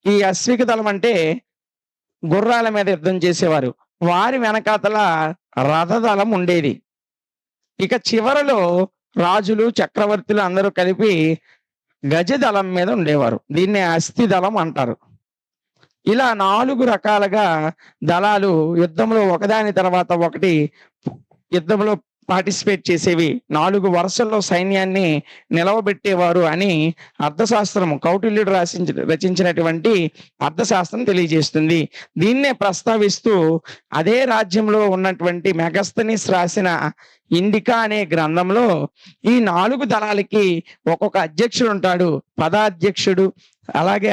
ఈ అశ్విక దళం అంటే గుర్రాల మీద యుద్ధం చేసేవారు. వారి వెనకాతల రథదళం ఉండేది. ఇక చివరలో రాజులు, చక్రవర్తులు అందరూ కలిపి గజ దళం మీద ఉండేవారు. దీన్నే అస్థి దళం అంటారు. ఇలా 4 రకాలుగా దళాలు యుద్ధంలో ఒకదాని తర్వాత ఒకటి యుద్ధంలో పార్టిసిపేట్ చేసేవి. 4 వరుసల్లో సైన్యాన్ని నిలవబెట్టేవారు అని అర్థశాస్త్రం, కౌటిల్యుడు రచించినటువంటి అర్థశాస్త్రం తెలియజేస్తుంది. దీన్నే ప్రస్తావిస్తూ అదే రాజ్యంలో ఉన్నటువంటి మెగస్తనీస్ రాసిన ఇండికా అనే గ్రంథంలో ఈ 4 దళాలకి ఒక్కొక్క అధ్యక్షుడు ఉంటాడు. పదాధ్యక్షుడు, అలాగే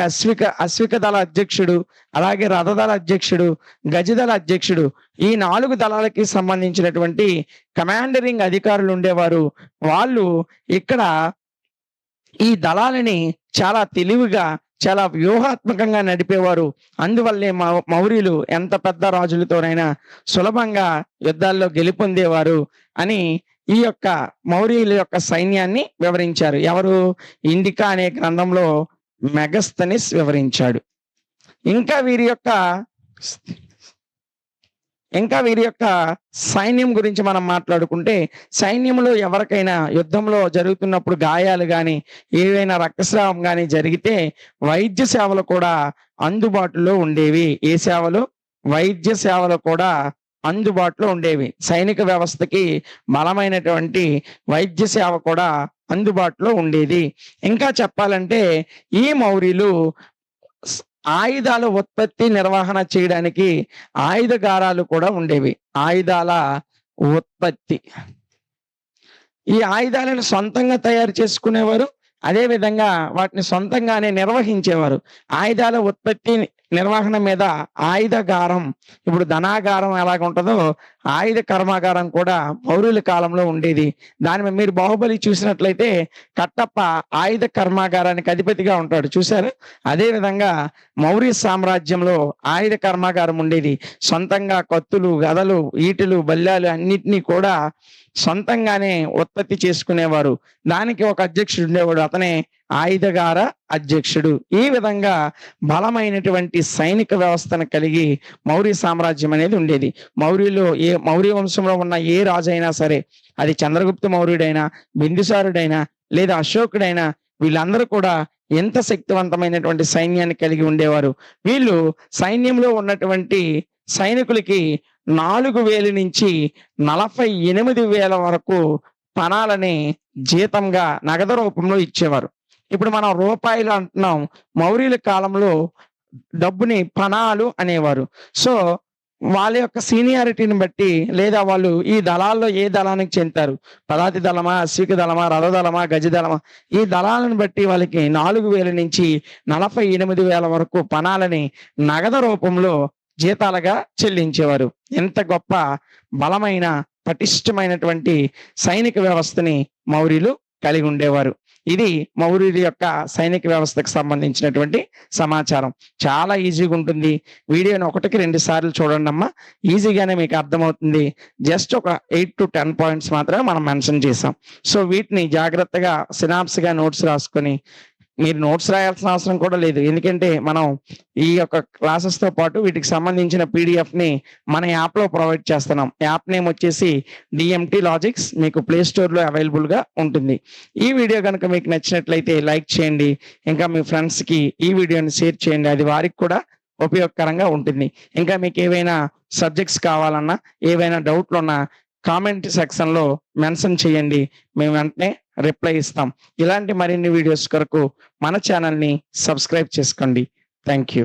అశ్విక దళ అధ్యక్షుడు, అలాగే రథదళ అధ్యక్షుడు, గజదళ అధ్యక్షుడు, ఈ 4 దళాలకి సంబంధించినటువంటి కమాండరింగ్ అధికారులు ఉండేవారు. వాళ్ళు ఇక్కడ ఈ దళాలని చాలా తెలివిగా, చాలా వ్యూహాత్మకంగా నడిపేవారు. అందువల్లే మౌర్యులు ఎంత పెద్ద రాజులతోనైనా సులభంగా యుద్ధాల్లో గెలుపొందేవారు అని ఈ యొక్క మౌర్యుల యొక్క సైన్యాన్ని వివరించారు. ఎవరు? ఇండికా అనే గ్రంథంలో మెగస్తనిస్ వివరించాడు. ఇంకా వీరి యొక్క సైన్యం గురించి మనం మాట్లాడుకుంటే, సైన్యంలో ఎవరికైనా యుద్ధంలో జరుగుతున్నప్పుడు గాయాలు కానీ, ఏవైనా రక్తస్రావం కానీ జరిగితే వైద్య సేవలు కూడా అందుబాటులో ఉండేవి. ఏ సేవలు? వైద్య సేవలు కూడా అందుబాటులో ఉండేవి. సైనిక వ్యవస్థకి బలమైనటువంటి వైద్య సేవ కూడా అందుబాటులో ఉండేది. ఇంకా చెప్పాలంటే ఈ మౌర్యులు స్ ఆయుధాల ఉత్పత్తి, నిర్వహణ చేయడానికి ఆయుధగారాలు కూడా ఉండేవి. ఆయుధాల ఉత్పత్తి. ఈ ఆయుధాలను సొంతంగా తయారు చేసుకునేవారు. అదే విధంగా వాటిని సొంతంగానే నిర్వహించేవారు. ఆయుధాల ఉత్పత్తి, నిర్వహణ మీద ఆయుధగారం, ఇప్పుడు ధనాగారం ఎలాగుంటదో ఆయుధ కర్మాగారం కూడా మౌర్యుల కాలంలో ఉండేది. దాని మీద మీరు 'బాహుబలి' చూసినట్లయితే కట్టప్ప ఆయుధ కర్మాగారానికి అధిపతిగా ఉంటాడు చూసారా? అదే విధంగా మౌర్య సామ్రాజ్యంలో ఆయుధ కర్మాగారం ఉండేది. సొంతంగా కత్తులు, గదలు, ఈటెలు, బల్యాలు అన్నిటినీ కూడా సొంతంగానే ఉత్పత్తి చేసుకునేవారు. దానికి ఒక అధ్యక్షుడు ఉండేవాడు. అతనే ఆయుధగార అధ్యక్షుడు. ఈ విధంగా బలమైనటువంటి సైనిక వ్యవస్థను కలిగి మౌర్య సామ్రాజ్యం అనేది ఉండేది. మౌర్య వంశంలో ఉన్న ఏ రాజు అయినా సరే, అది చంద్రగుప్త మౌర్యుడైనా, బిందుసారుడైనా లేదా అశోకుడైనా, వీళ్ళందరూ కూడా ఎంత శక్తివంతమైనటువంటి సైన్యాన్ని కలిగి ఉండేవారు. వీళ్ళు సైన్యంలో ఉన్నటువంటి సైనికులకి 4,000 నుంచి 48,000 వరకు పణాలని జీతంగా నగదు రూపంలో ఇచ్చేవారు. ఇప్పుడు మనం రూపాయలు అంటున్నాం. మౌర్యుల కాలంలో డబ్బుని పణాలు అనేవారు. సో వాళ్ళ యొక్క సీనియారిటీని బట్టి, లేదా వాళ్ళు ఈ దళాల్లో ఏ దళానికి చెందుతారు, పదాతి దళమా, అశ్విక దళమా, రథదళమా, గజదళమా, ఈ దళాలను బట్టి వాళ్ళకి 4,000 నుంచి 48,000 వరకు పణాలని నగదు రూపంలో జీతాలుగా చెల్లించేవారు. ఎంత గొప్ప బలమైన పటిష్టమైనటువంటి సైనిక వ్యవస్థని మౌర్యులు కలిగి ఉండేవారు. ఇది మౌర్యుల యొక్క సైనిక వ్యవస్థకు సంబంధించినటువంటి సమాచారం. చాలా ఈజీగా ఉంటుంది. వీడియోని 1కి 2 సార్లు చూడండి అమ్మా. ఈజీగానే మీకు అర్థమవుతుంది. జస్ట్ ఒక 8 to 10 పాయింట్స్ మాత్రమే మనం మెన్షన్ చేసాం. సో వీటిని జాగ్రత్తగా సినాప్స్‌గా నోట్స్ రాసుకొని, మీరు నోట్స్ రాయాల్సిన అవసరం కూడా లేదు. ఎందుకంటే మనం ఈ యొక్క క్లాసెస్‌తో పాటు వీటికి సంబంధించిన పీడిఎఫ్‌ని మన యాప్‌లో ప్రొవైడ్ చేస్తున్నాం. యాప్ నేమ్ వచ్చేసి DMT లాజిక్స్. మీకు ప్లే స్టోర్‌లో అవైలబుల్‌గా ఉంటుంది. ఈ వీడియో గనుక మీకు నచ్చినట్లయితే లైక్ చేయండి. ఇంకా మీ ఫ్రెండ్స్‌కి ఈ వీడియోని షేర్ చేయండి. అది వారికి కూడా ఉపయోగకరంగా ఉంటుంది. ఇంకా మీకు ఏవైనా సబ్జెక్ట్స్ కావాలన్నా, ఏవైనా డౌట్లున్నా కామెంట్ సెక్షన్‌లో మెన్షన్ చేయండి. మేము వెంటనే రిప్లై ఇస్తాం. ఇలాంటి మరిన్ని వీడియోస్ కొరకు మన ఛానల్‌ని సబ్స్క్రైబ్ చేసుకోండి. Thank you.